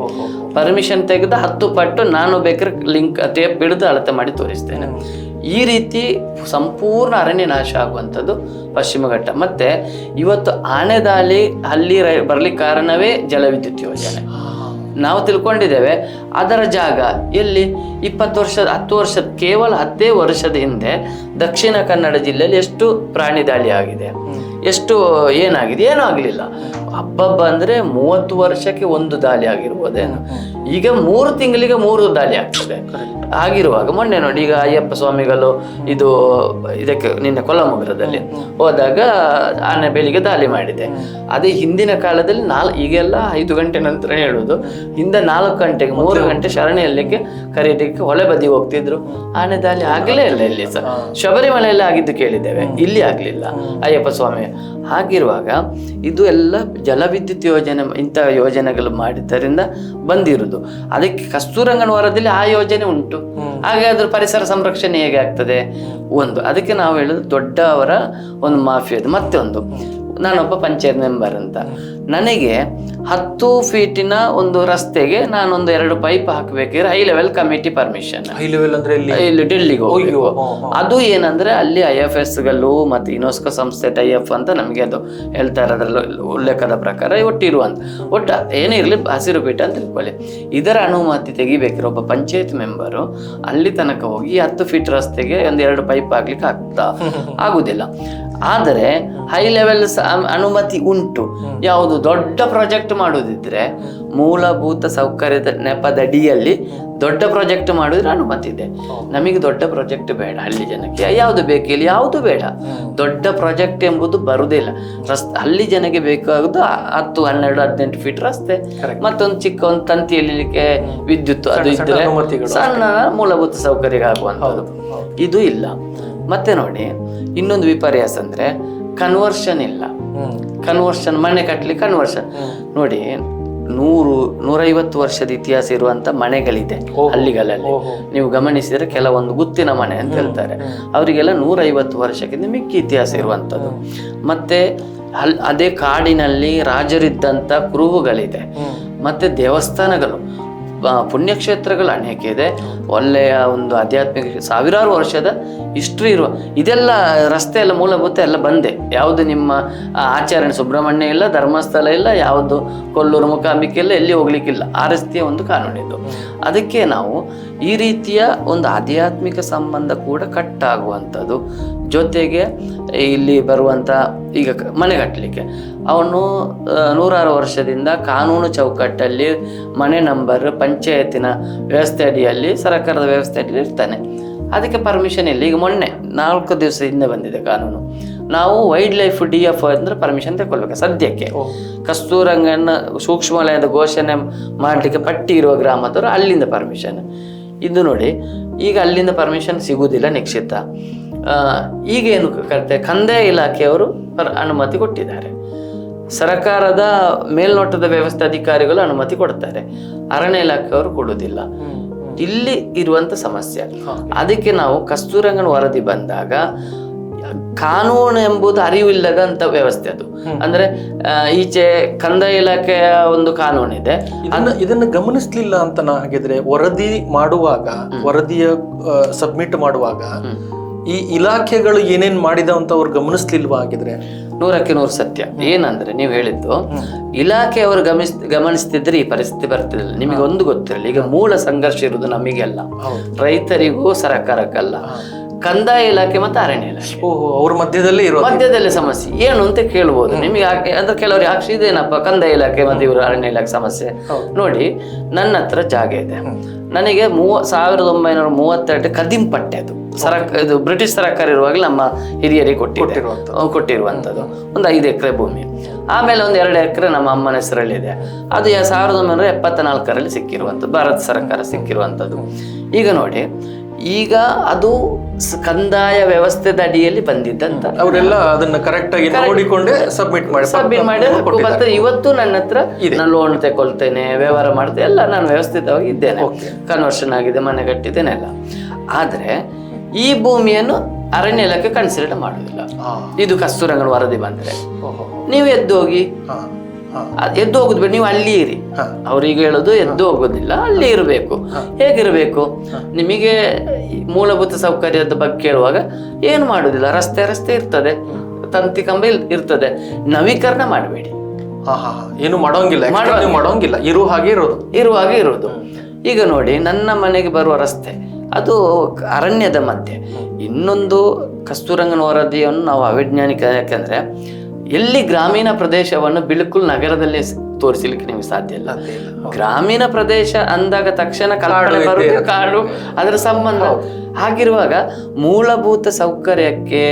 ಪರ್ಮಿಷನ್ ತೆಗೆದ 10 ಪಟ್ಟು ನಾನು ಬೇಕಾದ್ರೆ ಲಿಂಕ್ ಟೇಪ್ ಹಿಡಿದು ಅಳತೆ ಮಾಡಿ ತೋರಿಸ್ತೇನೆ. ಈ ರೀತಿ ಸಂಪೂರ್ಣ ಅರಣ್ಯ ನಾಶ ಆಗುವಂಥದ್ದು ಪಶ್ಚಿಮ ಘಟ್ಟ. ಮತ್ತೆ ಇವತ್ತು ಆನೆದಾಳಿ ಅಲ್ಲಿ ಬರ್ಲಿಕ್ಕೆ ಕಾರಣವೇ ಜಲವಿದ್ಯುತ್ ಯೋಜನೆ. ನಾವು ತಿಳ್ಕೊಂಡಿದ್ದೇವೆ ಅದರ ಜಾಗ ಎಲ್ಲಿ 20 ವರ್ಷದ 10 ವರ್ಷದ ಕೇವಲ 10 ವರ್ಷದ ಹಿಂದೆ ದಕ್ಷಿಣ ಕನ್ನಡ ಜಿಲ್ಲೆಯಲ್ಲಿ ಎಷ್ಟು ಪ್ರಾಣಿ ದಾಳಿ ಆಗಿದೆ, ಎಷ್ಟು ಏನಾಗಿದೆ, ಏನೂ ಆಗಲಿಲ್ಲ. ಹಬ್ಬ ಅಂದ್ರೆ 30 ವರ್ಷಕ್ಕೆ ಒಂದು ದಾಳಿ ಆಗಿರ್ಬೋದೇನು. ಈಗ 3 ತಿಂಗಳಿಗೆ 3 ದಾಳಿ ಆಗ್ತದೆ. ಆಗಿರುವಾಗ ಮೊನ್ನೆ ನೋಡಿ, ಈಗ ಅಯ್ಯಪ್ಪ ಸ್ವಾಮಿಗಳು ಇದಕ್ಕೆ ನಿನ್ನೆ ಕೊಲ್ಲಮುಗ್ರದಲ್ಲಿ ಹೋದಾಗ ಆನೆ ಬೆಳಿಗ್ಗೆ ದಾಳಿ ಮಾಡಿದೆ. ಅದೇ ಹಿಂದಿನ ಕಾಲದಲ್ಲಿ ಈಗೆಲ್ಲ 5 ಗಂಟೆ ನಂತರ ಹೇಳುದು, ಹಿಂದೆ 4 ಗಂಟೆಗೆ 3 ಗಂಟೆ ಶರಣೆ ಹೇಳಲಿಕ್ಕೆ ಕರೀಲಿಕ್ಕೆ ಹೊಳೆ ಬದಿ ಹೋಗ್ತಿದ್ರು. ಆನೆ ದಾಳಿ ಆಗಲೇ ಇಲ್ಲ ಇಲ್ಲಿ ಸಹ. ಶಬರಿಮಲೆಯಲ್ಲಿ ಆಗಿದ್ದು ಕೇಳಿದ್ದೇವೆ, ಇಲ್ಲಿ ಆಗ್ಲಿಲ್ಲ ಅಯ್ಯಪ್ಪ ಸ್ವಾಮಿ. ಹಾಗಿರುವಾಗ ಇದು ಎಲ್ಲ ಜಲವಿದ್ಯುತ್ ಯೋಜನೆ ಇಂಥ ಯೋಜನೆಗಳು ಮಾಡಿದ್ದರಿಂದ ಬಂದಿರುವುದು. ಅದಕ್ಕೆ ಕಸ್ತೂರಂಗನ ವರದಿಯಲ್ಲಿ ಆ ಯೋಜನೆ ಉಂಟು. ಹಾಗಾದ್ರೆ ಪರಿಸರ ಸಂರಕ್ಷಣೆ ಹೇಗೆ ಆಗ್ತದೆ? ಒಂದು ಅದಕ್ಕೆ ನಾವು ಹೇಳೋದು ದೊಡ್ಡವರ ಒಂದು ಮಾಫಿಯಾದ. ಮತ್ತೆ ಒಂದು, ನಾನೊಬ್ಬ ಪಂಚಾಯತ್ ಮೆಂಬರ್ ಅಂತ, ನನಗೆ 10 ಫೀಟಿನ ಒಂದು ರಸ್ತೆಗೆ ನಾನೊಂದು 2 ಪೈಪ್ ಹಾಕಬೇಕಿದ್ರೆ high level committee permission. High level ಅಂದ್ರೆ ಇಲ್ಲಿ ಡೆಲ್ಲಿಗೆ ಹೋಗ್ಬೇಕು. ಅದು ಏನಂದ್ರೆ ಅಲ್ಲಿ IFS ಗಳು ಮತ್ತೆ ಯುನೆಸ್ಕೋ ಸಂಸ್ಥೆ ಟೈಅಪ್ ಅಂತ ನಮಗೆ ಅದು ಹೇಳ್ತಾರೆ, ಅದರಲ್ಲಿ ಉಲ್ಲೇಖದ ಪ್ರಕಾರ ಒಟ್ಟು ಏನೇ ಇರಲಿ ಹಸಿರು ಪೀಠ ಅಂತ ತಿಳ್ಕೊಳ್ಳಿ. ಇದರ ಅನುಮತಿ ತೆಗಿಬೇಕಿರೋ ಒಬ್ಬ ಪಂಚಾಯತ್ ಮೆಂಬರು ಅಲ್ಲಿ ತನಕ ಹೋಗಿ 10 ಫೀಟ್ ರಸ್ತೆಗೆ ಒಂದು 2 ಪೈಪ್ ಹಾಕ್ಲಿಕ್ಕೆ ಆಗುದಿಲ್ಲ. ಆದರೆ ಹೈ ಲೆವೆಲ್ ಅನುಮತಿ ಉಂಟು. ಯಾವುದು ದೊಡ್ಡ ಪ್ರಾಜೆಕ್ಟ್ ಮಾಡುದಿದ್ರೆ ಮೂಲಭೂತ ಸೌಕರ್ಯದ ನೆಪದಡಿಯಲ್ಲಿ ದೊಡ್ಡ ಪ್ರಾಜೆಕ್ಟ್ ಮಾಡಿದ್ರೆ ಅನುಮತಿ ಇದೆ. ನಮಗೆ ದೊಡ್ಡ ಪ್ರಾಜೆಕ್ಟ್ ಬೇಡ, ಹಳ್ಳಿ ಜನಕ್ಕೆ ಯಾವುದು ಬೇಕು ಇಲ್ಲಿ ಯಾವುದು ಬೇಡ. ದೊಡ್ಡ ಪ್ರಾಜೆಕ್ಟ್ ಎಂಬುದು ಬರುವುದಿಲ್ಲ. ಹಳ್ಳಿ ಜನಕ್ಕೆ ಬೇಕಾಗುದು 10, 12, 18 ಫೀಟ್ ರಸ್ತೆ, ಮತ್ತೊಂದು ಚಿಕ್ಕ ಒಂದು ತಂತಿ ಎಳಿಲಿಕ್ಕೆ ವಿದ್ಯುತ್ ಅದು ಇದ್ರೆ ಸಣ್ಣ ಮೂಲಭೂತ ಸೌಕರ್ಯ ಆಗುವಂಥದ್ದು. ಇದು ಇಲ್ಲ. ಮತ್ತೆ ನೋಡಿ, ಇನ್ನೊಂದು ವಿಪರ್ಯಾಸ ಅಂದ್ರೆ ಕನ್ವರ್ಷನ್ ಇಲ್ಲ. ಕನ್ವರ್ಷನ್, ಮನೆ ಕಟ್ಟಲಿಕ್ಕೆ ಕನ್ವರ್ಷನ್ ನೋಡಿ, 100-150 ವರ್ಷದ ಇತಿಹಾಸ ಇರುವಂತ ಮನೆಗಳಿದೆ ಹಳ್ಳಿಗಳಲ್ಲಿ. ನೀವು ಗಮನಿಸಿದ್ರೆ ಕೆಲವೊಂದು ಗುತ್ತಿನ ಮನೆ ಅಂತ ಹೇಳ್ತಾರೆ, ಅವರಿಗೆಲ್ಲ 150 ವರ್ಷಕ್ಕಿಂತ ಮಿಕ್ಕಿ ಇತಿಹಾಸ ಇರುವಂಥದ್ದು. ಮತ್ತೆ ಅದೇ ಕಾಡಿನಲ್ಲಿ ರಾಜರಿದ್ದಂಥ ಕುರುಹುಗಳಿದೆ. ಮತ್ತೆ ದೇವಸ್ಥಾನಗಳು, ಪುಣ್ಯಕ್ಷೇತ್ರಗಳು ಅನೇಕ ಇದೆ. ಒಳ್ಳೆಯ ಒಂದು ಆಧ್ಯಾತ್ಮಿಕ ಸಾವಿರಾರು ವರ್ಷದ ಹಿಸ್ಟ್ರಿ ಇರುವ ಇದೆಲ್ಲ ರಸ್ತೆ ಎಲ್ಲ ಮೂಲಭೂತ ಎಲ್ಲ ಬಂದೆ. ಯಾವುದು ನಿಮ್ಮ ಆಚರಣೆ ಸುಬ್ರಹ್ಮಣ್ಯ ಇಲ್ಲ, ಧರ್ಮಸ್ಥಳ ಇಲ್ಲ, ಯಾವುದು ಕೊಲ್ಲೂರು ಮೂಕಾಂಬಿಕೆ ಇಲ್ಲ, ಎಲ್ಲಿ ಹೋಗ್ಲಿಕ್ಕಿಲ್ಲ. ಆ ರಸ್ತೆಯ ಒಂದು ಕಾನೂನಿದ್ದು. ಅದಕ್ಕೆ ನಾವು ಈ ರೀತಿಯ ಒಂದು ಆಧ್ಯಾತ್ಮಿಕ ಸಂಬಂಧ ಕೂಡ ಕಟ್ಟಾಗುವಂಥದ್ದು. ಜೊತೆಗೆ ಇಲ್ಲಿ ಬರುವಂಥ ಈಗ ಮನೆ ಕಟ್ಟಲಿಕ್ಕೆ ಅವನು 100 ವರ್ಷದಿಂದ ಕಾನೂನು ಚೌಕಟ್ಟಲ್ಲಿ ಮನೆ ನಂಬರ್ ಪಂಚಾಯತಿನ ವ್ಯವಸ್ಥೆ ಅಡಿಯಲ್ಲಿ ಸರ್ಕಾರದ ವ್ಯವಸ್ಥೆ ಅಡಿಯಲ್ಲಿ ಇರ್ತಾನೆ. ಅದಕ್ಕೆ ಪರ್ಮಿಷನ್ ಇಲ್ಲ. ಈಗ ಮೊನ್ನೆ 4 ದಿವಸ ಹಿಂದೆ ಬಂದಿದೆ ಕಾನೂನು. ನಾವು ವೈಲ್ಡ್ ಲೈಫ್ DF ಅಂದ್ರೆ ಪರ್ಮಿಷನ್ ತಗೊಳ್ಬೇಕು. ಸದ್ಯಕ್ಕೆ ಕಸ್ತೂರಂಗನ ಸೂಕ್ಷ್ಮ ವಲಯದ ಘೋಷಣೆ ಮಾಡಲಿಕ್ಕೆ ಪಟ್ಟಿ ಇರುವ ಗ್ರಾಮದವರು ಅಲ್ಲಿಂದ ಪರ್ಮಿಷನ್. ಇದು ನೋಡಿ, ಈಗ ಅಲ್ಲಿಂದ ಪರ್ಮಿಷನ್ ಸಿಗುವುದಿಲ್ಲ, ನಿಶ್ಚಿತ. ಈಗೇನು ಕತೆ, ಕಂದಾಯ ಇಲಾಖೆಯವರು ಅನುಮತಿ ಕೊಟ್ಟಿದ್ದಾರೆ. ಸರ್ಕಾರದ ಮೇಲ್ನೋಟದ ವ್ಯವಸ್ಥೆ ಅಧಿಕಾರಿಗಳು ಅನುಮತಿ ಕೊಡ್ತಾರೆ, ಅರಣ್ಯ ಇಲಾಖೆಯವರು ಕೊಡುವುದಿಲ್ಲ. ಇಲ್ಲಿ ಇರುವಂತ ಸಮಸ್ಯೆ. ಅದಕ್ಕೆ ನಾವು ಕಸ್ತೂರಂಗನ ವರದಿ ಬಂದಾಗ ಕಾನೂನು ಎಂಬುದು ಅರಿವಿಲ್ಲದಂತ ವ್ಯವಸ್ಥೆ ಅದು. ಅಂದ್ರೆ ಈಚೆ ಕಂದಾಯ ಇಲಾಖೆಯ ಒಂದು ಕಾನೂನಿದೆ, ಇದನ್ನ ಗಮನಿಸ್ಲಿಲ್ಲ ಅಂತ ಹಾಗಿದ್ರೆ ವರದಿ ಮಾಡುವಾಗ, ವರದಿಯ ಸಬ್ಮಿಟ್ ಮಾಡುವಾಗ ಈ ಇಲಾಖೆಗಳು ಏನೇನ್ ಮಾಡಿದ ಅಂತ ಅವ್ರು ಗಮನಿಸ್ಲಿಲ್ವಾ? ಆಗಿದ್ರೆ 100ಕ್ಕೆ 100 ಸತ್ಯ. ಏನಂದ್ರೆ ನೀವು ಹೇಳಿದ್ದು ಇಲಾಖೆಯವರು ಗಮನಿಸ್ತಿದ್ರೆ ಈ ಪರಿಸ್ಥಿತಿ ಬರ್ತಿರಲಿಲ್ಲ. ನಿಮಗೆ ಒಂದು ಗೊತ್ತಿರಲಿ, ಈಗ ಮೂಲ ಸಂಘರ್ಷ ಇರುವುದು ನಮಗೆಲ್ಲ, ರೈತರಿಗೂ ಸರ್ಕಾರಕ್ಕಲ್ಲ, ಕಂದಾಯ ಇಲಾಖೆ ಮತ್ತು ಅರಣ್ಯ ಇಲಾಖೆ. ಅವ್ರ ಮಧ್ಯದಲ್ಲಿ ಸಮಸ್ಯೆ ಏನು ಅಂತ ಕೇಳ್ಬೋದು ನಿಮಗೆ. ಅಂದ್ರೆ ಕೆಲವರು ಇದೇನಪ್ಪ ಕಂದಾಯ ಇಲಾಖೆ ಮತ್ತು ಇವರು ಅರಣ್ಯ ಇಲಾಖೆ ಸಮಸ್ಯೆ. ನೋಡಿ, ನನ್ನ ಹತ್ರ ಜಾಗ ಇದೆ. ನನಗೆ 1932 ಕದಿಂ ಪಟ್ಟೆ, ಅದು ಇದು ಬ್ರಿಟಿಷ್ ಸರ್ಕಾರ ಇರುವಾಗಲೇ ನಮ್ಮ ಹಿರಿಯರಿಗೆ ಕೊಟ್ಟಿರುವಂಥದ್ದು ಒಂದು 5 ಎಕರೆ ಭೂಮಿ. ಆಮೇಲೆ ಒಂದು 2 ಎಕರೆ ನಮ್ಮ ಅಮ್ಮನ ಹೆಸರಲ್ಲಿದೆ. ಅದು 1974 ಸಿಕ್ಕಿರುವಂಥದ್ದು, ಭಾರತ ಸರ್ಕಾರ ಸಿಕ್ಕಿರುವಂಥದ್ದು. ಈಗ ನೋಡಿ, ಈಗ ಅದು ಕಂದಾಯ ವ್ಯವಸ್ಥೆದ ಅಡಿಯಲ್ಲಿ ಬಂದಿದ್ದಂತ ಅವರೆಲ್ಲ ಅದನ್ನ ಕರೆಕ್ಟ್ ಆಗಿ ನೋಡಿಕೊಂಡೆ ಸಬ್ಮಿಟ್ ಮಾಡಿ ಮತ್ತೆ ಇವತ್ತು ನನ್ನ ಹತ್ರ ನಾನು ಲೋನ್ ತಗೊಳ್ತೇನೆ, ವ್ಯವಹಾರ ಮಾಡ್ತೇನೆ, ಎಲ್ಲ ನಾನು ವ್ಯವಸ್ಥಿತವಾಗಿ ಇದ್ದೇನೆ, ಕನ್ವರ್ಷನ್ ಆಗಿದೆ, ಮನೆ ಕಟ್ಟಿದ್ದೇನೆ ಎಲ್ಲ. ಆದ್ರೆ ಈ ಭೂಮಿಯನ್ನು ಅರಣ್ಯ ಇಲಾಖೆ ಕನ್ಸಿಡರ್ ಮಾಡುದಿಲ್ಲ. ಇದು ಕಸ್ತೂರಂಗನ ವರದಿ ಬಂದ್ರೆ ನೀವು ಎದ್ದು ಹೋಗುದು ಬೇಡ, ನೀವು ಅಲ್ಲಿ ಇರಿ. ಅವ್ರಿಗೆ ಹೇಳೋದು ಎದ್ದು ಹೋಗೋದಿಲ್ಲ, ಅಲ್ಲಿ ಇರಬೇಕು. ಹೇಗಿರಬೇಕು? ನಿಮಗೆ ಮೂಲಭೂತ ಸೌಕರ್ಯದ ಬಗ್ಗೆ ಕೇಳುವಾಗ ಏನು ಮಾಡುದಿಲ್ಲ, ರಸ್ತೆ ಇರ್ತದೆ, ತಂತಿ ಕಂಬ ಇರ್ತದೆ, ನವೀಕರಣ ಮಾಡಬೇಡಿ, ಏನು ಮಾಡೋಂಗಿಲ್ಲ, ಇರುವ ಹಾಗೆ ಇರೋದು. ಈಗ ನೋಡಿ, ನನ್ನ ಮನೆಗೆ ಬರುವ ರಸ್ತೆ ಅದು ಅರಣ್ಯದ ಮಧ್ಯೆ. ಇನ್ನೊಂದು ಕಸ್ತೂರಂಗನ ವರದಿಯನ್ನು ನಾವು ಅವೈಜ್ಞಾನಿಕ, ಯಾಕಂದ್ರೆ ಎಲ್ಲಿ ಗ್ರಾಮೀಣ ಪ್ರದೇಶವನ್ನು ಬಿಲ್ಕುಲ್ ನಗರದಲ್ಲಿ ತೋರಿಸಲಿಕ್ಕೆ ನಿಮಗೆ ಸಾಧ್ಯ ಇಲ್ಲ. ಗ್ರಾಮೀಣ ಪ್ರದೇಶ ಅಂದಾಗ ತಕ್ಷಣ ಕಲ್ಪನೆ ಬರುವುದು ಕಾಡು, ಅದರ ಸಂಬಂಧ. ಹಾಗಿರುವಾಗ ಮೂಲಭೂತ ಸೌಕರ್ಯಕ್ಕೆ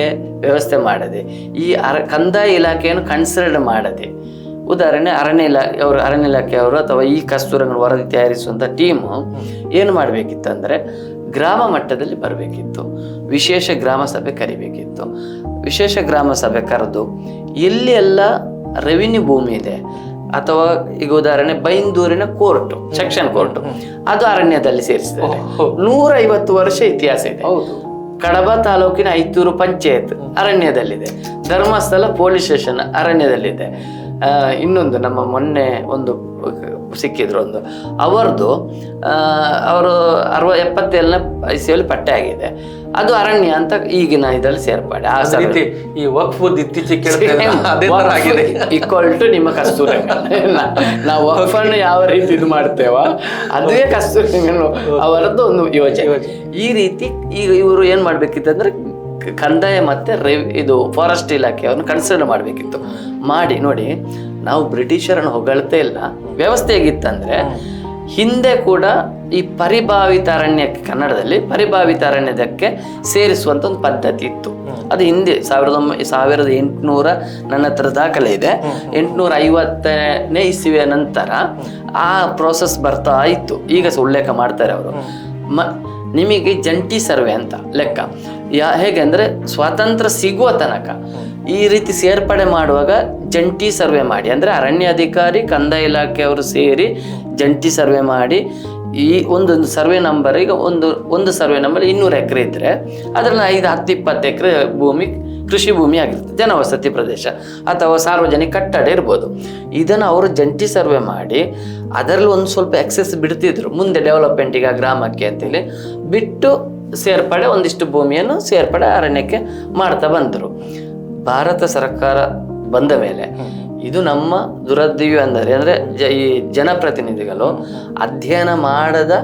ವ್ಯವಸ್ಥೆ ಮಾಡದೆ, ಈ ಕಂದಾಯ ಇಲಾಖೆಯನ್ನು ಕನ್ಸಿಡರ್ ಮಾಡದೆ, ಉದಾಹರಣೆ ಅರಣ್ಯ ಇಲಾಖೆಯವರು ಅಥವಾ ಈ ಕಸ್ತೂರಂಗನ ವರದಿ ತಯಾರಿಸುವಂಥ ಟೀಮು ಏನು ಮಾಡಬೇಕಿತ್ತಂದರೆ ಗ್ರಾಮ ಮಟ್ಟದಲ್ಲಿ ಬರಬೇಕಿತ್ತು, ವಿಶೇಷ ಗ್ರಾಮ ಸಭೆ ಕರಿಬೇಕಿತ್ತು. ವಿಶೇಷ ಗ್ರಾಮ ಸಭೆ ಕರೆದು ಎಲ್ಲಿ ಎಲ್ಲ ರೆವಿನ್ಯೂ ಭೂಮಿ ಇದೆ, ಅಥವಾ ಈಗ ಉದಾಹರಣೆ ಬೈಂದೂರಿನ ಕೋರ್ಟ್, ಸೆಕ್ಷನ್ ಕೋರ್ಟ್, ಅದು ಅರಣ್ಯದಲ್ಲಿ ಸೇರಿಸಿದ್ದಾರೆ. 150 ವರ್ಷ ಇತಿಹಾಸ ಇದೆ. ಕಡಬ ತಾಲೂಕಿನ ಐತೂರು ಪಂಚಾಯತ್ ಅರಣ್ಯದಲ್ಲಿದೆ. ಧರ್ಮಸ್ಥಳ ಪೊಲೀಸ್ ಸ್ಟೇಷನ್ ಅರಣ್ಯದಲ್ಲಿದೆ. ಇನ್ನೊಂದು ನಮ್ಮ ಮೊನ್ನೆ ಒಂದು ಸಿಕ್ಕಿದ್ರು, ಒಂದು ಅವರದು ಅವರು 70-70ನೇ ಇಸವಿಯಲ್ಲಿ ಪಟ್ಟೆ ಆಗಿದೆ, ಅದು ಅರಣ್ಯ ಅಂತ ಈಗಿನ ಇದರಲ್ಲಿ ಸೇರ್ಪಡೆ. ಆ ರೀತಿ ಈ ವಕ್ಫ್ ಇತ್ತೀಚೆಗೆ ಈಕ್ವಲ್ ಟು ನಿಮ್ಮ ಕಸ್ತೂರಂಗ. ನಾವು ವಕ್ಫ್ ಅನ್ನು ಯಾವ ರೀತಿ ಇದು ಮಾಡ್ತೇವೋ ಅದೇ ಕಸ್ತೂರಂಗ ಅವರದ್ದು ಒಂದು ಯೋಜನೆ. ಈ ರೀತಿ ಈಗ ಇವರು ಏನ್ ಮಾಡ್ಬೇಕಿತ್ತಂದ್ರೆ ಕಂದಾಯ ಮತ್ತೆ ಇದು ಫಾರೆಸ್ಟ್ ಇಲಾಖೆಯನ್ನು ಕನ್ಸಿಡರ್ ಮಾಡಬೇಕಿತ್ತು. ಮಾಡಿ ನೋಡಿ, ನಾವು ಬ್ರಿಟಿಷರನ್ನು ಹೊಗಳ್ತಾ ಇಲ್ಲ. ವ್ಯವಸ್ಥೆ ಹೇಗಿತ್ತಂದ್ರೆ ಹಿಂದೆ ಕೂಡ ಈ ಪರಿಭಾವಿತ ಅರಣ್ಯಕ್ಕೆ, ಕನ್ನಡದಲ್ಲಿ ಪರಿಭಾವಿತ ಅರಣ್ಯದಕ್ಕೆ ಸೇರಿಸುವಂತ ಒಂದು ಪದ್ಧತಿ ಇತ್ತು. ಅದು ಹಿಂದೆ 1800 ನನ್ನ ಹತ್ರ ದಾಖಲೆ ಇದೆ, 850ನೇ ಇಸವಿಯ ನಂತರ ಆ ಪ್ರೋಸೆಸ್ ಬರ್ತಾ ಇತ್ತು. ಈಗ ಉಲ್ಲೇಖ ಮಾಡ್ತಾರೆ ಅವರು. ನಿಮಗೆ ಜಂಟಿ ಸರ್ವೆ ಅಂತ ಲೆಕ್ಕ. ಹೇಗೆ ಅಂದರೆ ಸ್ವಾತಂತ್ರ್ಯ ಸಿಗುವ ತನಕ ಈ ರೀತಿ ಸೇರ್ಪಡೆ ಮಾಡುವಾಗ ಜಂಟಿ ಸರ್ವೆ ಮಾಡಿ, ಅಂದರೆ ಅರಣ್ಯ ಅಧಿಕಾರಿ ಕಂದಾಯ ಇಲಾಖೆಯವರು ಸೇರಿ ಜಂಟಿ ಸರ್ವೆ ಮಾಡಿ, ಈ ಒಂದೊಂದು ಸರ್ವೆ ನಂಬರ್, ಈಗ ಒಂದು ಸರ್ವೆ ನಂಬರ್ 200 ಎಕರೆ ಇದ್ದರೆ ಅದರಲ್ಲಿ 5-10-20 ಎಕರೆ ಭೂಮಿ ಕೃಷಿ ಭೂಮಿ ಆಗಿರುತ್ತೆ, ಜನವಸತಿ ಪ್ರದೇಶ ಅಥವಾ ಸಾರ್ವಜನಿಕ ಕಟ್ಟಡ ಇರ್ಬೋದು. ಇದನ್ನು ಅವರು ಜಂಟಿ ಸರ್ವೆ ಮಾಡಿ ಅದರಲ್ಲಿ ಒಂದು ಸ್ವಲ್ಪ ಎಕ್ಸೆಸ್ ಬಿಡ್ತಿದ್ರು, ಮುಂದೆ ಡೆವಲಪ್ಮೆಂಟಿಗೆ ಗ್ರಾಮಕ್ಕೆ ಅಂತೇಳಿ ಬಿಟ್ಟು ಸೇರ್ಪಡೆ, ಒಂದಿಷ್ಟು ಭೂಮಿಯನ್ನು ಸೇರ್ಪಡೆ ಅರಣ್ಯಕ್ಕೆ ಮಾಡ್ತಾ ಬಂದರು. ಭಾರತ ಸರ್ಕಾರ ಬಂದ ಮೇಲೆ ಇದು ನಮ್ಮ ದುರದೈವ ಅಂದರೆ ಈ ಜನಪ್ರತಿನಿಧಿಗಳು ಅಧ್ಯಯನ ಮಾಡದ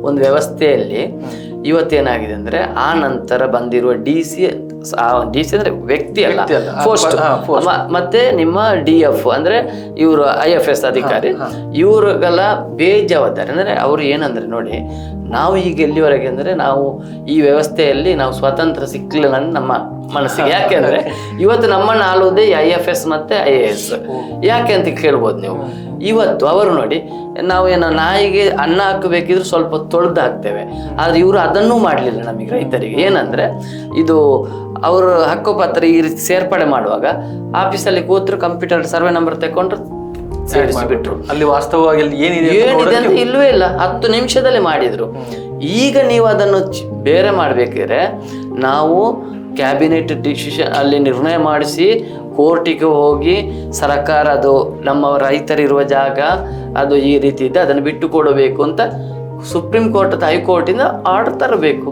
ಒಂದು ವ್ಯವಸ್ಥೆಯಲ್ಲಿ ಇವತ್ತೇನಾಗಿದೆ ಅಂದರೆ, ಆ ನಂತರ ಬಂದಿರುವ ಡಿ ಸಿ ಅಂದರೆ ವ್ಯಕ್ತಿ ಅಲ್ಲ, ಪೋಸ್ಟ್, ಮತ್ತೆ ನಿಮ್ಮ DF ಅಂದ್ರೆ ಇವರು IFS ಅಧಿಕಾರಿ, ಇವರುಗಳ ಬೇಜವಾಬ್ದಾರಿ. ಅಂದ್ರೆ ಅವರು ಏನಂದ್ರೆ ನೋಡಿ, ನಾವು ಈಗ ಎಲ್ಲಿವರೆಗೆ ಅಂದ್ರೆ ನಾವು ಈ ವ್ಯವಸ್ಥೆಯಲ್ಲಿ ನಾವು ಸ್ವಾತಂತ್ರ್ಯ ಸಿಕ್ಲಿಲ್ಲ ನಮ್ಮ ಮನಸ್ಸಿಗೆ. ಯಾಕೆಂದ್ರೆ ಇವತ್ತು ನಮ್ಮನ್ನು ಆಳುವುದೇ IFS ಮತ್ತೆ IAS. ಯಾಕೆ ಅಂತ ಕೇಳ್ಬೋದು ನೀವು. ಇವತ್ತು ಅವರು ನೋಡಿ, ನಾವೇನೋ ನಾಯಿಗೆ ಅನ್ನ ಹಾಕಬೇಕಿದ್ರು ಸ್ವಲ್ಪ ತೊಳೆದು ಹಾಕ್ತೇವೆ, ಆದ್ರೆ ಇವರು ಅದನ್ನೂ ಮಾಡಲಿಲ್ಲ ನಮಗೆ ರೈತರಿಗೆ. ಏನಂದ್ರೆ ಇದು ಅವರು ಹಕ್ಕುಪತ್ರ ಈ ರೀತಿ ಸೇರ್ಪಡೆ ಮಾಡುವಾಗ ಆಫೀಸಲ್ಲಿ ಕೂತ್ರು, ಕಂಪ್ಯೂಟರ್ ಸರ್ವೆ ನಂಬರ್ ತಗೊಂಡ್ರು, ಸೇರಿಸಿಬಿಟ್ರು. ಅಲ್ಲಿ ವಾಸ್ತವವಾಗಿ ಏನಿದೆ ಅಂತ ಇಲ್ಲವೇ ಇಲ್ಲ, 10 ನಿಮಿಷದಲ್ಲಿ ಮಾಡಿದ್ರು. ಈಗ ನೀವು ಅದನ್ನು ಬೇರೆ ಮಾಡ್ಬೇಕಿದ್ರೆ ನಾವು ಕ್ಯಾಬಿನೆಟ್ ಡಿಸಿಷನ್ ಅಲ್ಲಿ ನಿರ್ಣಯ ಮಾಡಿಸಿ ಕೋರ್ಟಿಗೆ ಹೋಗಿ ಸರ್ಕಾರ ಅದು ನಮ್ಮ ರೈತರಿರುವ ಜಾಗ ಅದು ಈ ರೀತಿ ಇದೆ, ಅದನ್ನು ಬಿಟ್ಟು ಕೊಡಬೇಕು ಅಂತ ಸುಪ್ರೀಂ ಕೋರ್ಟ್ ಹೈಕೋರ್ಟಿಂದ ಆರ್ಡರ್ ತರಬೇಕು.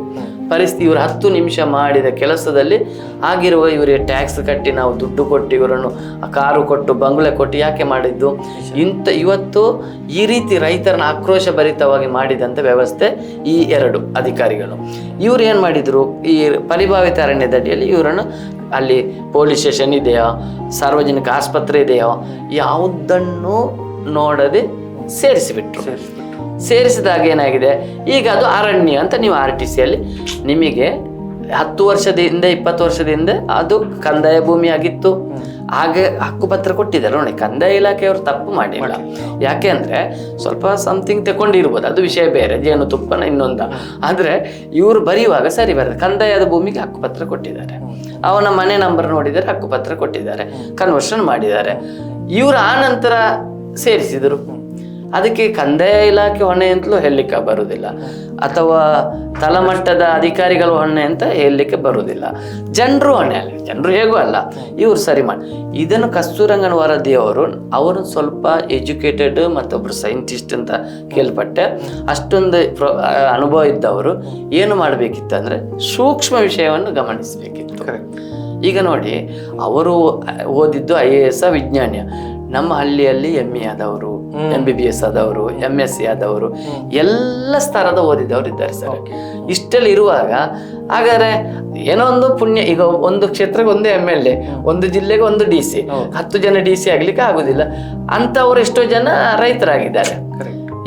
ಪರಿಸ್ಥಿತಿ ಇವರು 10 ನಿಮಿಷ ಮಾಡಿದ ಕೆಲಸದಲ್ಲಿ ಆಗಿರುವ ಇವರಿಗೆ ಟ್ಯಾಕ್ಸ್ ಕಟ್ಟಿ ನಾವು ದುಡ್ಡು ಕೊಟ್ಟು ಇವರನ್ನು ಕಾರು ಕೊಟ್ಟು ಬಂಗ್ಲೆ ಕೊಟ್ಟು ಯಾಕೆ ಮಾಡಿದ್ದು? ಇವತ್ತು ಈ ರೀತಿ ರೈತರನ್ನ ಆಕ್ರೋಶ ಭರಿತವಾಗಿ ಮಾಡಿದಂಥ ವ್ಯವಸ್ಥೆ ಈ 2 ಅಧಿಕಾರಿಗಳು. ಇವ್ರು ಏನು ಮಾಡಿದರು, ಈ ಪರಿಭಾವಿತ ಅರಣ್ಯದಡಿಯಲ್ಲಿ ಇವರನ್ನು ಅಲ್ಲಿ ಪೊಲೀಸ್ ಸ್ಟೇಷನ್ ಇದೆಯೋ, ಸಾರ್ವಜನಿಕ ಆಸ್ಪತ್ರೆ ಇದೆಯೋ, ಯಾವುದನ್ನು ನೋಡದೆ ಸೇರಿಸಿಬಿಟ್ರು. ಸೇರಿಸಿದಾಗ ಏನಾಗಿದೆ, ಈಗ ಅದು ಅರಣ್ಯ ಅಂತ ನೀವು RTCಯಲ್ಲಿ ನಿಮಗೆ 10 ವರ್ಷದಿಂದ 20 ವರ್ಷದಿಂದ ಅದು ಕಂದಾಯ ಭೂಮಿ ಆಗಿತ್ತು. ಹಾಗೆ ಹಕ್ಕುಪತ್ರ ಕೊಟ್ಟಿದ್ದಾರೆ ನೋಡಿ. ಕಂದಾಯ ಇಲಾಖೆಯವರು ತಪ್ಪು ಮಾಡಿಲ್ಲ. ಯಾಕೆ ಅಂದರೆ ಸ್ವಲ್ಪ ಸಮಥಿಂಗ್ ತಗೊಂಡಿರ್ಬೋದು, ಅದು ವಿಷಯ ಬೇರೆ, ಜೇನುತುಪ್ಪನ ಇನ್ನೊಂದು. ಆದರೆ ಇವರು ಬರೆಯುವಾಗ ಸರಿ ಬರ್ತದೆ, ಕಂದಾಯದ ಭೂಮಿಗೆ ಹಕ್ಕುಪತ್ರ ಕೊಟ್ಟಿದ್ದಾರೆ, ಅವನ ಮನೆ ನಂಬರ್ ನೋಡಿದರೆ ಹಕ್ಕುಪತ್ರ ಕೊಟ್ಟಿದ್ದಾರೆ, ಕನ್ವರ್ಷನ್ ಮಾಡಿದ್ದಾರೆ. ಇವರು ಆ ನಂತರ ಸೇರಿಸಿದರು. ಅದಕ್ಕೆ ಕಂದಾಯ ಇಲಾಖೆ ಹೊಣೆ ಅಂತಲೂ ಹೇಳಲಿಕ್ಕೆ ಬರುವುದಿಲ್ಲ, ಅಥವಾ ತಳಮಟ್ಟದ ಅಧಿಕಾರಿಗಳ ಹೊಣೆ ಅಂತ ಹೇಳಲಿಕ್ಕೆ ಬರುವುದಿಲ್ಲ. ಜನರು ಹೊಣೆ ಅಲ್ಲ, ಜನರು ಹೇಗೂ ಅಲ್ಲ, ಇವರು ಸರಿ ಮಾಡಿ. ಇದನ್ನು ಕಸ್ತೂರಂಗನ್ ವರದಿಯವರು ಅವರು ಸ್ವಲ್ಪ ಎಜುಕೇಟೆಡ್ ಮತ್ತೊಬ್ಬರು ಸೈಂಟಿಸ್ಟ್ ಅಂತ ಕೇಳ್ಪಟ್ಟೆ. ಅಷ್ಟೊಂದು ಅನುಭವ ಇದ್ದವರು ಏನು ಮಾಡಬೇಕಿತ್ತು ಅಂದರೆ ಸೂಕ್ಷ್ಮ ವಿಷಯವನ್ನು ಗಮನಿಸಬೇಕಿತ್ತು. ಈಗ ನೋಡಿ, ಅವರು ಓದಿದ್ದು IAS ವಿಜ್ಞಾನ. ನಮ್ಮ ಹಳ್ಳಿಯಲ್ಲಿ ME ಆದವರು, MBBS ಆದವರು, MSc ಆದವರು, ಎಲ್ಲ ಸ್ತರದ ಓದಿದವರು ಇದ್ದಾರೆ ಸರ್. ಇಷ್ಟೆಲ್ಲ ಇರುವಾಗ ಹಾಗಾದ್ರೆ ಏನೋ ಒಂದು ಪುಣ್ಯ. ಈಗ ಒಂದು ಕ್ಷೇತ್ರಕ್ಕೆ ಒಂದೇ MLA, ಒಂದು ಜಿಲ್ಲೆಗೆ ಒಂದು DC, 10 ಜನ DC ಆಗ್ಲಿಕ್ಕೆ ಆಗುದಿಲ್ಲ. ಅಂತವ್ರು ಎಷ್ಟೋ ಜನ ರೈತರಾಗಿದ್ದಾರೆ.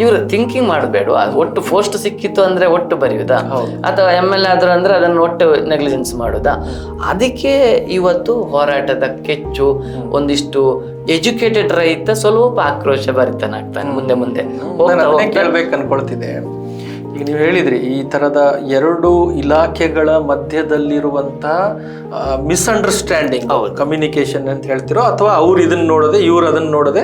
ಇವರು ಥಿಂಕಿಂಗ್ ಮಾಡಬೇಡ, ಒಟ್ಟು ಪೋಸ್ಟ್ ಸಿಕ್ಕಿತ್ತು ಅಂದ್ರೆ ಒಟ್ಟು ಬರೆಯುವುದಾ, ಅಥವಾ MLA ಆದ್ರು ಅಂದ್ರೆ ಅದನ್ನು ಒಟ್ಟು ನೆಗ್ಲಿಜೆನ್ಸ್ ಮಾಡುದಾ? ಅದಕ್ಕೆ ಇವತ್ತು ಹೋರಾಟದ ಕೆಚ್ಚು. ಒಂದಿಷ್ಟು ಎಜುಕೇಟೆಡ್ ರೈತ ಸ್ವಲ್ಪ ಆಕ್ರೋಶ ಭರಿತನಾಗ್ತಾನೆ ಮುಂದೆ ಮುಂದೆ ಕೇಳ್ಬೇಕು ಅನ್ಕೊಳ್ತಿದೆ. ಈಗ ನೀವು ಹೇಳಿದ್ರಿ ಈ ಥರದ ಎರಡು ಇಲಾಖೆಗಳ ಮಧ್ಯದಲ್ಲಿರುವಂತಹ ಮಿಸ್ಅಂಡರ್ಸ್ಟ್ಯಾಂಡಿಂಗ್, ಕಮ್ಯುನಿಕೇಶನ್ ಅಂತ ಹೇಳ್ತಿರೋ, ಅಥವಾ ಅವ್ರು ಇದನ್ನ ನೋಡದೆ ಇವ್ರು ಅದನ್ನ ನೋಡದೆ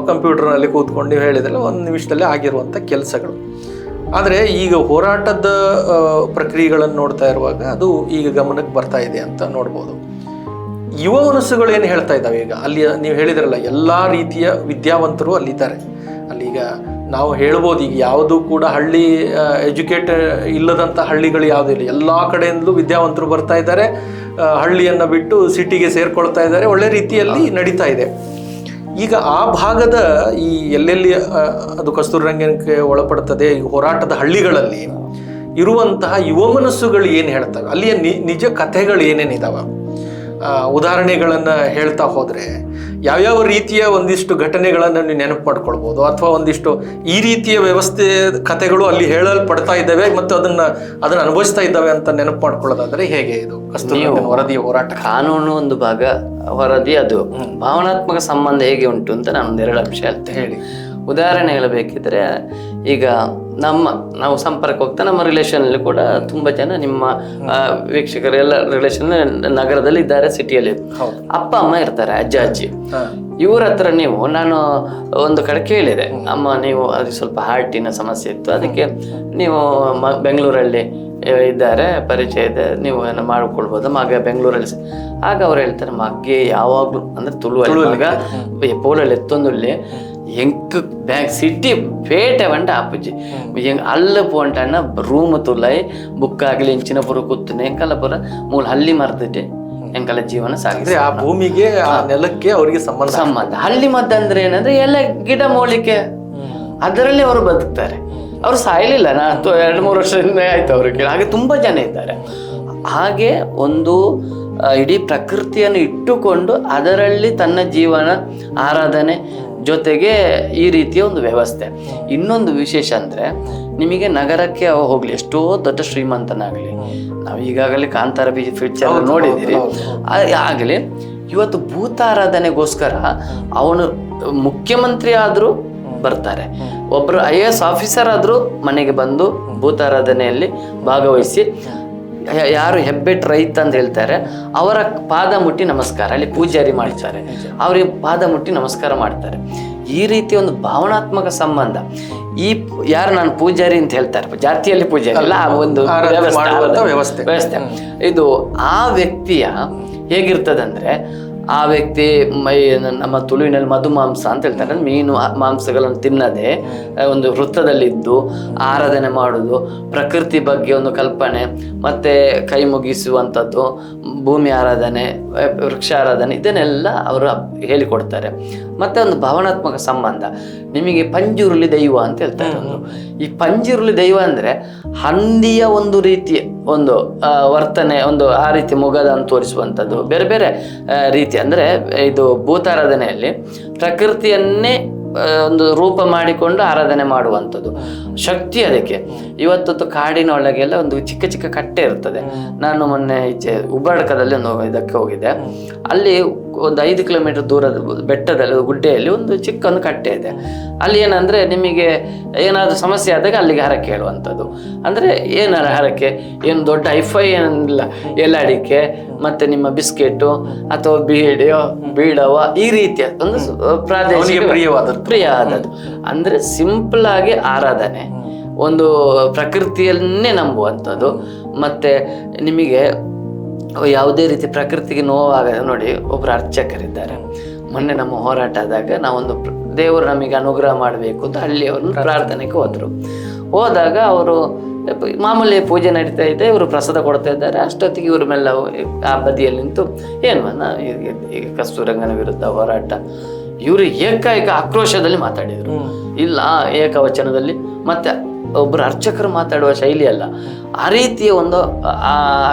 ಕಂಪ್ಯೂಟರ್ನಲ್ಲಿ ಕೂತ್ಕೊಂಡು ನೀವು ಹೇಳಿದ್ರಲ್ಲ ಒಂದು ನಿಮಿಷದಲ್ಲೇ ಆಗಿರುವಂಥ ಕೆಲಸಗಳು. ಆದರೆ ಈಗ ಹೋರಾಟದ ಪ್ರಕ್ರಿಯೆಗಳನ್ನು ನೋಡ್ತಾ ಇರುವಾಗ ಅದು ಈಗ ಗಮನಕ್ಕೆ ಬರ್ತಾ ಇದೆ ಅಂತ ನೋಡ್ಬೋದು. ಯುವ ಮನಸ್ಸುಗಳು ಏನು ಹೇಳ್ತಾ ಇದ್ದಾವೆ ಈಗ? ಅಲ್ಲಿ ನೀವು ಹೇಳಿದ್ರಲ್ಲ ಎಲ್ಲ ರೀತಿಯ ವಿದ್ಯಾವಂತರು ಅಲ್ಲಿದ್ದಾರೆ. ಅಲ್ಲೀಗ ನಾವು ಹೇಳ್ಬೋದು ಈಗ ಯಾವುದು ಕೂಡ ಹಳ್ಳಿ ಎಜುಕೇಟ್ ಇಲ್ಲದಂಥ ಹಳ್ಳಿಗಳು ಯಾವುದೂ ಇಲ್ಲ, ಎಲ್ಲ ಕಡೆಯಿಂದಲೂ ವಿದ್ಯಾವಂತರು ಬರ್ತಾ ಇದ್ದಾರೆ, ಹಳ್ಳಿಯನ್ನು ಬಿಟ್ಟು ಸಿಟಿಗೆ ಸೇರ್ಕೊಳ್ತಾ ಇದ್ದಾರೆ, ಒಳ್ಳೆ ರೀತಿಯಲ್ಲಿ ನಡೀತಾ ಇದೆ. ಈಗ ಆ ಭಾಗದ ಈ ಎಲ್ಲೆಲ್ಲಿ ಅದು ಕಸ್ತೂರಿ ರಂಗನಕ್ಕೆ ಒಳಪಡ್ತದೆ ಈ ಹೋರಾಟದ ಹಳ್ಳಿಗಳಲ್ಲಿ ಇರುವಂತಹ ಯುವ ಮನಸ್ಸುಗಳು ಏನು ಹೇಳ್ತವೆ, ಅಲ್ಲಿಯ ನಿಜ ಕಥೆಗಳು ಏನೇನಿದಾವೆ, ಉದಾಹರಣೆಗಳನ್ನು ಹೇಳ್ತಾ ಹೋದರೆ ಯಾವ್ಯಾವ ರೀತಿಯ ಒಂದಿಷ್ಟು ಘಟನೆಗಳನ್ನು ನೀವು ನೆನಪು ಮಾಡ್ಕೊಳ್ಬೋದು, ಅಥವಾ ಒಂದಿಷ್ಟು ಈ ರೀತಿಯ ವ್ಯವಸ್ಥೆ ಕಥೆಗಳು ಅಲ್ಲಿ ಹೇಳಲ್ಪಡ್ತಾ ಇದ್ದಾವೆ ಮತ್ತು ಅದನ್ನ ಅನುಭವಿಸ್ತಾ ಇದ್ದಾವೆ ಅಂತ ನೆನಪು ಮಾಡ್ಕೊಳ್ಳೋದಾದ್ರೆ ಹೇಗೆ ಇದು ಕಸ್ತೂರಿ ರಂಗನ್ ವರದಿಯ ಹೋರಾಟ? ಕಾನೂನು ಒಂದು ಭಾಗ, ವರದಿ ಅದು. ಭಾವನಾತ್ಮಕ ಸಂಬಂಧ ಹೇಗೆ ಉಂಟು ಅಂತ ನಾನು ಒಂದೆರಡು ಅಂಶ ಹೇಳ್ತೇನೆ. ಹೇಳಿ. ಉದಾಹರಣೆ ಹೇಳಬೇಕಿದ್ರೆ, ಈಗ ನಾವು ಸಂಪರ್ಕ ಹೋಗ್ತಾ ನಮ್ಮ ರಿಲೇಷನಲ್ಲಿ ಕೂಡ ತುಂಬ ಜನ ನಿಮ್ಮ ವೀಕ್ಷಕರು ಎಲ್ಲ ರಿಲೇಷನ್ ನಗರದಲ್ಲಿ ಇದ್ದಾರೆ, ಸಿಟಿಯಲ್ಲಿ ಅಪ್ಪ ಅಮ್ಮ ಇರ್ತಾರೆ, ಅಜ್ಜ ಅಜ್ಜಿ. ಇವ್ರ ಹತ್ರ ನಾನು ಒಂದು ಕಡೆ ಕೇಳಿದೆ, ಅಮ್ಮ ನೀವು ಅದು ಸ್ವಲ್ಪ ಹಾರ್ಟಿನ ಸಮಸ್ಯೆ ಇತ್ತು, ಅದಕ್ಕೆ ನೀವು ಬೆಂಗಳೂರಲ್ಲಿ ಇದ್ದಾರೆ, ಪರಿಚಯ ಇದೆ, ನೀವು ಏನೋ ಮಾಡ್ಕೊಳ್ಬೋದು, ಮಗ ಬೆಂಗಳೂರಲ್ಲಿ. ಆಗ ಅವ್ರು ಹೇಳ್ತಾರೆ, ಮಗೆ ಯಾವಾಗಲೂ ಅಂದ್ರೆ ತುಳುವಲ್ಲಿ ಮಗ ಪೋಲಲ್ಲಿ ಎತ್ತೊಂದುಲ್ಲಿ ಎಂಕ್ ಬ್ಯಾಂಕ್ ಸಿಟಿ ಪೇಟೆ ಬಂಡ ಆಪುಜಿ ಅಲ್ಲ ಪೋಂಟಣ್ಣ ರೂಮ್ ತುಲೈ ಬುಕ್ ಆಗಲಿ ಇಂಚಿನ ಪುರ ಕೂತನೆ ಎಂಕಲ್ಲ ಪುರ ಮೂಲ ಹಳ್ಳಿ ಮರ್ದಿಟ್ಟೆ ಎಂಕಲ್ಲ ಜೀವನ ಸಾಗಿದ್ರೆ ಆ ಭೂಮಿಗೆ ಆ ನೆಲಕ್ಕೆ ಅವರಿಗೆ ಸಂಬಂಧ. ಹಳ್ಳಿ ಮದ್ದು ಅಂದ್ರೆ ಏನಂದ್ರೆ ಎಲ್ಲ ಗಿಡ ಮೂಲಿಕೆ, ಅದರಲ್ಲಿ ಅವರು ಬದುಕ್ತಾರೆ, ಅವರು ಸಾಯಲಿಲ್ಲ. 2-3 ವರ್ಷದಿಂದ ಆಯ್ತು ಅವ್ರಿಗೆ. ಹಾಗೆ ತುಂಬಾ ಜನ ಇದ್ದಾರೆ. ಹಾಗೆ ಒಂದು ಇಡೀ ಪ್ರಕೃತಿಯನ್ನು ಇಟ್ಟುಕೊಂಡು ಅದರಲ್ಲಿ ತನ್ನ ಜೀವನ ಆರಾಧನೆ ಜೊತೆಗೆ ಈ ರೀತಿಯ ಒಂದು ವ್ಯವಸ್ಥೆ. ಇನ್ನೊಂದು ವಿಶೇಷ ಅಂದರೆ, ನಿಮಗೆ ನಗರಕ್ಕೆ ಹೋಗಲಿ, ಎಷ್ಟೋ ದೊಡ್ಡ ಶ್ರೀಮಂತನಾಗಲಿ, ನಾವು ಈಗಾಗಲೇ ಕಾಂತಾರ ಪಿಕ್ಚರ್ ನೋಡಿದ್ದೀರಿ, ಆಗಲಿ ಇವತ್ತು ಭೂತಾರಾಧನೆಗೋಸ್ಕರ ಅವನು ಮುಖ್ಯಮಂತ್ರಿ ಆದರೂ ಬರ್ತಾರೆ, ಒಬ್ಬರು IAS ಆಫೀಸರ್ ಆದರೂ ಮನೆಗೆ ಬಂದು ಭೂತಾರಾಧನೆಯಲ್ಲಿ ಭಾಗವಹಿಸಿ, ಯಾರು ಹೆಬ್ಬೆಟ್ ರೈತ ಅಂತ ಹೇಳ್ತಾರೆ ಅವರ ಪಾದ ಮುಟ್ಟಿ ನಮಸ್ಕಾರ, ಅಲ್ಲಿ ಪೂಜಾರಿ ಮಾಡ್ತಾರೆ, ಅವರಿಗೆ ಪಾದ ಮುಟ್ಟಿ ನಮಸ್ಕಾರ ಮಾಡ್ತಾರೆ. ಈ ರೀತಿ ಒಂದು ಭಾವನಾತ್ಮಕ ಸಂಬಂಧ. ಯಾರು ನಾನು ಪೂಜಾರಿ ಅಂತ ಹೇಳ್ತಾರೆ, ಜಾತಿಯಲ್ಲಿ ಪೂಜಾರಿ ಅಲ್ಲ, ಆ ಒಂದು ವ್ಯವಸ್ಥೆ ಇದು ಆ ವ್ಯಕ್ತಿಯ ಹೇಗಿರ್ತದಂದ್ರೆ, ಆ ವ್ಯಕ್ತಿ ನಮ್ಮ ತುಳುವಿನಲ್ಲಿ ಮಧುಮಾಂಸ ಅಂತ ಹೇಳ್ತಾರೆ, ಮೀನು ಮಾಂಸಗಳನ್ನು ತಿನ್ನದೆ ಒಂದು ವೃತ್ತದಲ್ಲಿದ್ದು ಆರಾಧನೆ ಮಾಡುವುದು, ಪ್ರಕೃತಿ ಬಗ್ಗೆ ಒಂದು ಕಲ್ಪನೆ, ಮತ್ತೆ ಕೈ ಮುಗಿಸುವಂಥದ್ದು, ಭೂಮಿ ಆರಾಧನೆ, ವೃಕ್ಷ ಆರಾಧನೆ, ಇದನ್ನೆಲ್ಲ ಅವರು ಹೇಳಿಕೊಡ್ತಾರೆ. ಮತ್ತೆ ಒಂದು ಭಾವನಾತ್ಮಕ ಸಂಬಂಧ. ನಿಮಗೆ ಪಂಜುರುಳಿ ದೈವ ಅಂತ ಹೇಳ್ತಾರೆ. ಈ ಪಂಜುರುಳಿ ದೈವ ಅಂದ್ರೆ ಹಂದಿಯ ಒಂದು ರೀತಿಯ ಒಂದು ವರ್ತನೆ, ಒಂದು ಆ ರೀತಿ ಮೊಗದನ್ನು ತೋರಿಸುವಂಥದ್ದು, ಬೇರೆ ಬೇರೆ ರೀತಿ. ಅಂದ್ರೆ ಇದು ಭೂತಾರಾಧನೆಯಲ್ಲಿ ಪ್ರಕೃತಿಯನ್ನೇ ಒಂದು ರೂಪ ಮಾಡಿಕೊಂಡು ಆರಾಧನೆ ಮಾಡುವಂಥದ್ದು ಶಕ್ತಿ ಅದಕ್ಕೆ. ಇವತ್ತು ಕಾಡಿನ ಒಳಗೆಲ್ಲ ಒಂದು ಚಿಕ್ಕ ಚಿಕ್ಕ ಕಟ್ಟೆ ಇರ್ತದೆ. ನಾನು ಮೊನ್ನೆ ಈಚೆ ಉಬ್ಬಾಡಕದಲ್ಲಿ ಒಂದು ಇದಕ್ಕೆ ಹೋಗಿದ್ದೆ. ಅಲ್ಲಿ ಒಂದು 5 ಕಿಲೋಮೀಟರ್ ದೂರದ ಬೆಟ್ಟದಲ್ಲಿ ಗುಡ್ಡೆಯಲ್ಲಿ ಒಂದು ಚಿಕ್ಕ ಒಂದು ಕಟ್ಟೆ ಇದೆ. ಅಲ್ಲಿ ಏನಂದ್ರೆ, ನಿಮಗೆ ಏನಾದರೂ ಸಮಸ್ಯೆ ಆದಾಗ ಅಲ್ಲಿಗೆ ಹರಕೆ ಹೇಳುವಂಥದ್ದು. ಅಂದ್ರೆ ಏನಾರ ಹರಕೆ, ಏನು ದೊಡ್ಡ ಹೈಫೈ ಏನಿಲ್ಲ, ಎಲೆ ಅಡಿಕೆ ಮತ್ತೆ ನಿಮ್ಮ ಬಿಸ್ಕೆಟು ಅಥವಾ ಬೀಡವ ಈ ರೀತಿಯ ಒಂದು ಪ್ರಾದೇಶಿಕ ಪ್ರಿಯವಾದದ್ದು. ಅಂದ್ರೆ ಸಿಂಪಲ್ ಆಗಿ ಆರಾಧನೆ, ಒಂದು ಪ್ರಕೃತಿಯನ್ನೇ ನಂಬುವಂಥದ್ದು. ಮತ್ತೆ ನಿಮಗೆ ಯಾವುದೇ ರೀತಿ ಪ್ರಕೃತಿಗೆ ನೋವಾಗದೆ, ನೋಡಿ ಒಬ್ಬರು ಅರ್ಚಕರಿದ್ದಾರೆ. ಮೊನ್ನೆ ನಮ್ಮ ಹೋರಾಟ ಆದಾಗ ನಾವೊಂದು ದೇವರು ನಮಗೆ ಅನುಗ್ರಹ ಮಾಡಬೇಕು ಅಂತ ಹಳ್ಳಿಯವ್ರನ್ನ ಪ್ರಾರ್ಥನೆಗೆ ಹೋದಾಗ ಅವರು ಮಾಮೂಲಿ ಪೂಜೆ ನಡೀತಾ ಇದೆ, ಇವರು ಪ್ರಸಾದ ಕೊಡ್ತಾ ಇದ್ದಾರೆ. ಅಷ್ಟೊತ್ತಿಗೆ ಇವ್ರ ಮೇಲೆ ಆ ಬದಿಯಲ್ಲಿ ನಿಂತು ಏನು ಈಗ ಕಸ್ತೂರಿ ರಂಗನ ವಿರುದ್ಧ ಹೋರಾಟ, ಇವರು ಏಕಾಏಕ ಆಕ್ರೋಶದಲ್ಲಿ ಮಾತಾಡಿದರು. ಇಲ್ಲ ಏಕವಚನದಲ್ಲಿ, ಮತ್ತೆ ಒಬ್ಬರು ಅರ್ಚಕರು ಮಾತಾಡುವ ಶೈಲಿ ಅಲ್ಲ, ಆ ರೀತಿಯ ಒಂದು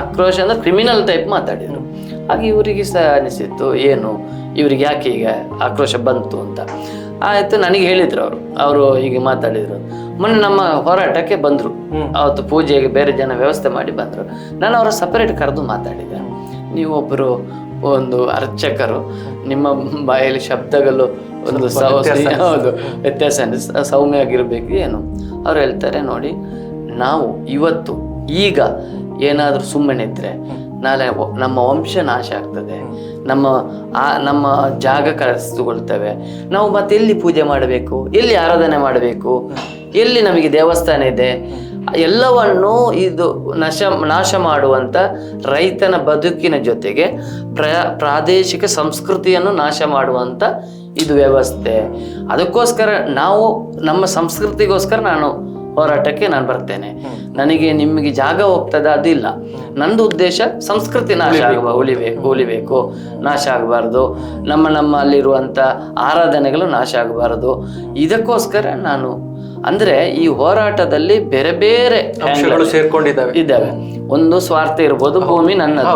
ಆಕ್ರೋಶ ಅಂದ್ರೆ ಕ್ರಿಮಿನಲ್ ಟೈಪ್ ಮಾತಾಡಿದರು. ಹಾಗೆ ಇವರಿಗೆ ಸಹ ಅನಿಸಿತ್ತು, ಏನು ಇವ್ರಿಗೆ ಯಾಕೆ ಈಗ ಆಕ್ರೋಶ ಬಂತು ಅಂತ. ಆಯ್ತು, ನನಗೆ ಹೇಳಿದ್ರು ಅವರು ಹೀಗೆ ಮಾತಾಡಿದ್ರು. ಮೊನ್ನೆ ನಮ್ಮ ಹೋರಾಟಕ್ಕೆ ಬಂದರು, ಅವತ್ತು ಪೂಜೆಗೆ ಬೇರೆ ಜನ ವ್ಯವಸ್ಥೆ ಮಾಡಿ ಬಂದರು. ನಾನು ಅವರ ಸಪರೇಟ್ ಕರೆದು ಮಾತಾಡಿದೆ. ನೀವೊಬ್ಬರು ಒಂದು ಅರ್ಚಕರು, ನಿಮ್ಮ ಬಾಯಲ್ಲಿ ಶಬ್ದಗಳು ಒಂದು ಹೌದು ವ್ಯತ್ಯಾಸ ಸೌಮ್ಯ ಆಗಿರ್ಬೇಕು ಏನು. ಅವ್ರು ಹೇಳ್ತಾರೆ, ನೋಡಿ ನಾವು ಇವತ್ತು ಈಗ ಏನಾದರೂ ಸುಮ್ಮನೆ ಇದ್ರೆ ನಾಳೆ ನಮ್ಮ ವಂಶ ನಾಶ ಆಗ್ತದೆ, ನಮ್ಮ ಜಾಗ ಕಳೆದುಕೊಳ್ತೇವೆ. ನಾವು ಮತ್ತೆ ಎಲ್ಲಿ ಪೂಜೆ ಮಾಡಬೇಕು, ಎಲ್ಲಿ ಆರಾಧನೆ ಮಾಡಬೇಕು, ಎಲ್ಲಿ ನಮಗೆ ದೇವಸ್ಥಾನ ಇದೆ, ಎಲ್ಲವನ್ನು ಇದು ನಾಶ ಮಾಡುವಂಥ ರೈತನ ಬದುಕಿನ ಜೊತೆಗೆ ಪ್ರಾದೇಶಿಕ ಸಂಸ್ಕೃತಿಯನ್ನು ನಾಶ ಮಾಡುವಂಥ ಇದು ವ್ಯವಸ್ಥೆ. ಅದಕ್ಕೋಸ್ಕರ ನಾವು ನಮ್ಮ ಸಂಸ್ಕೃತಿಗೋಸ್ಕರ ನಾನು ಹೋರಾಟಕ್ಕೆ ನಾನು ಬರ್ತೇನೆ. ನನಗೆ ನಿಮಗೆ ಜಾಗ ಹೋಗ್ತದೆ ಅದಿಲ್ಲ. ನಂದು ಉದ್ದೇಶ ಸಂಸ್ಕೃತಿ ನಾಶ ಉಳಿಬೇಕು, ನಾಶ ಆಗಬಾರ್ದು. ನಮ್ಮಲ್ಲಿರುವಂಥ ಆರಾಧನೆಗಳು ನಾಶ ಆಗಬಾರದು. ಇದಕ್ಕೋಸ್ಕರ ನಾನು ಅಂದ್ರೆ ಈ ಹೋರಾಟದಲ್ಲಿ ಬೇರೆ ಬೇರೆ ಅಂಶಗಳು ಸೇರ್ಕೊಂಡಿದ್ದಾವೆ. ಒಂದು ಸ್ವಾರ್ಥ ಇರ್ಬೋದು, ಭೂಮಿ ನನ್ನದು,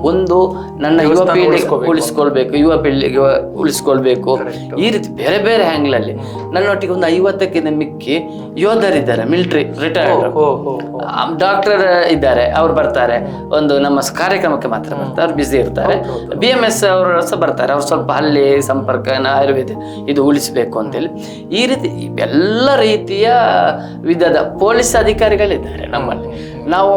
ಒಂದು ನನ್ನ ಯುವ ಪೀಳಿಗೆ ಯುವ ಪೀಳಿಗೆ ಉಳಿಸ್ಕೊಳ್ಬೇಕು. ಈ ರೀತಿ ಬೇರೆ ಬೇರೆ ಹ್ಯಾಂಗ್ಲ್ ಅಲ್ಲಿ ನನ್ನೊಟ್ಟಿಗೆ ಒಂದು 50ಕ್ಕಿಂತ ಮಿಕ್ಕಿ ಯೋಧರಿದ್ದಾರೆ, ಮಿಲಿಟರಿ ರಿಟೈರ್ಡ್ ಡಾಕ್ಟರ್ ಇದ್ದಾರೆ. ಅವ್ರು ಬರ್ತಾರೆ, ಒಂದು ನಮ್ಮ ಕಾರ್ಯಕ್ರಮಕ್ಕೆ ಮಾತ್ರ ಬರ್ತಾರೆ, ಅವ್ರು ಬ್ಯುಸಿ ಇರ್ತಾರೆ. BMS ಅವರು ಸಹ ಬರ್ತಾರೆ, ಅವ್ರು ಸ್ವಲ್ಪ ಹಳ್ಳಿ ಸಂಪರ್ಕ ಆಯುರ್ವೇದ ಇದು ಉಳಿಸ್ಬೇಕು ಅಂತೇಳಿ. ಈ ರೀತಿ ಎಲ್ಲ ರೀತಿಯ ವಿಧದ ಪೊಲೀಸ್ ಅಧಿಕಾರಿಗಳಿದ್ದಾರೆ ನಮ್ಮಲ್ಲಿ. ನಾವು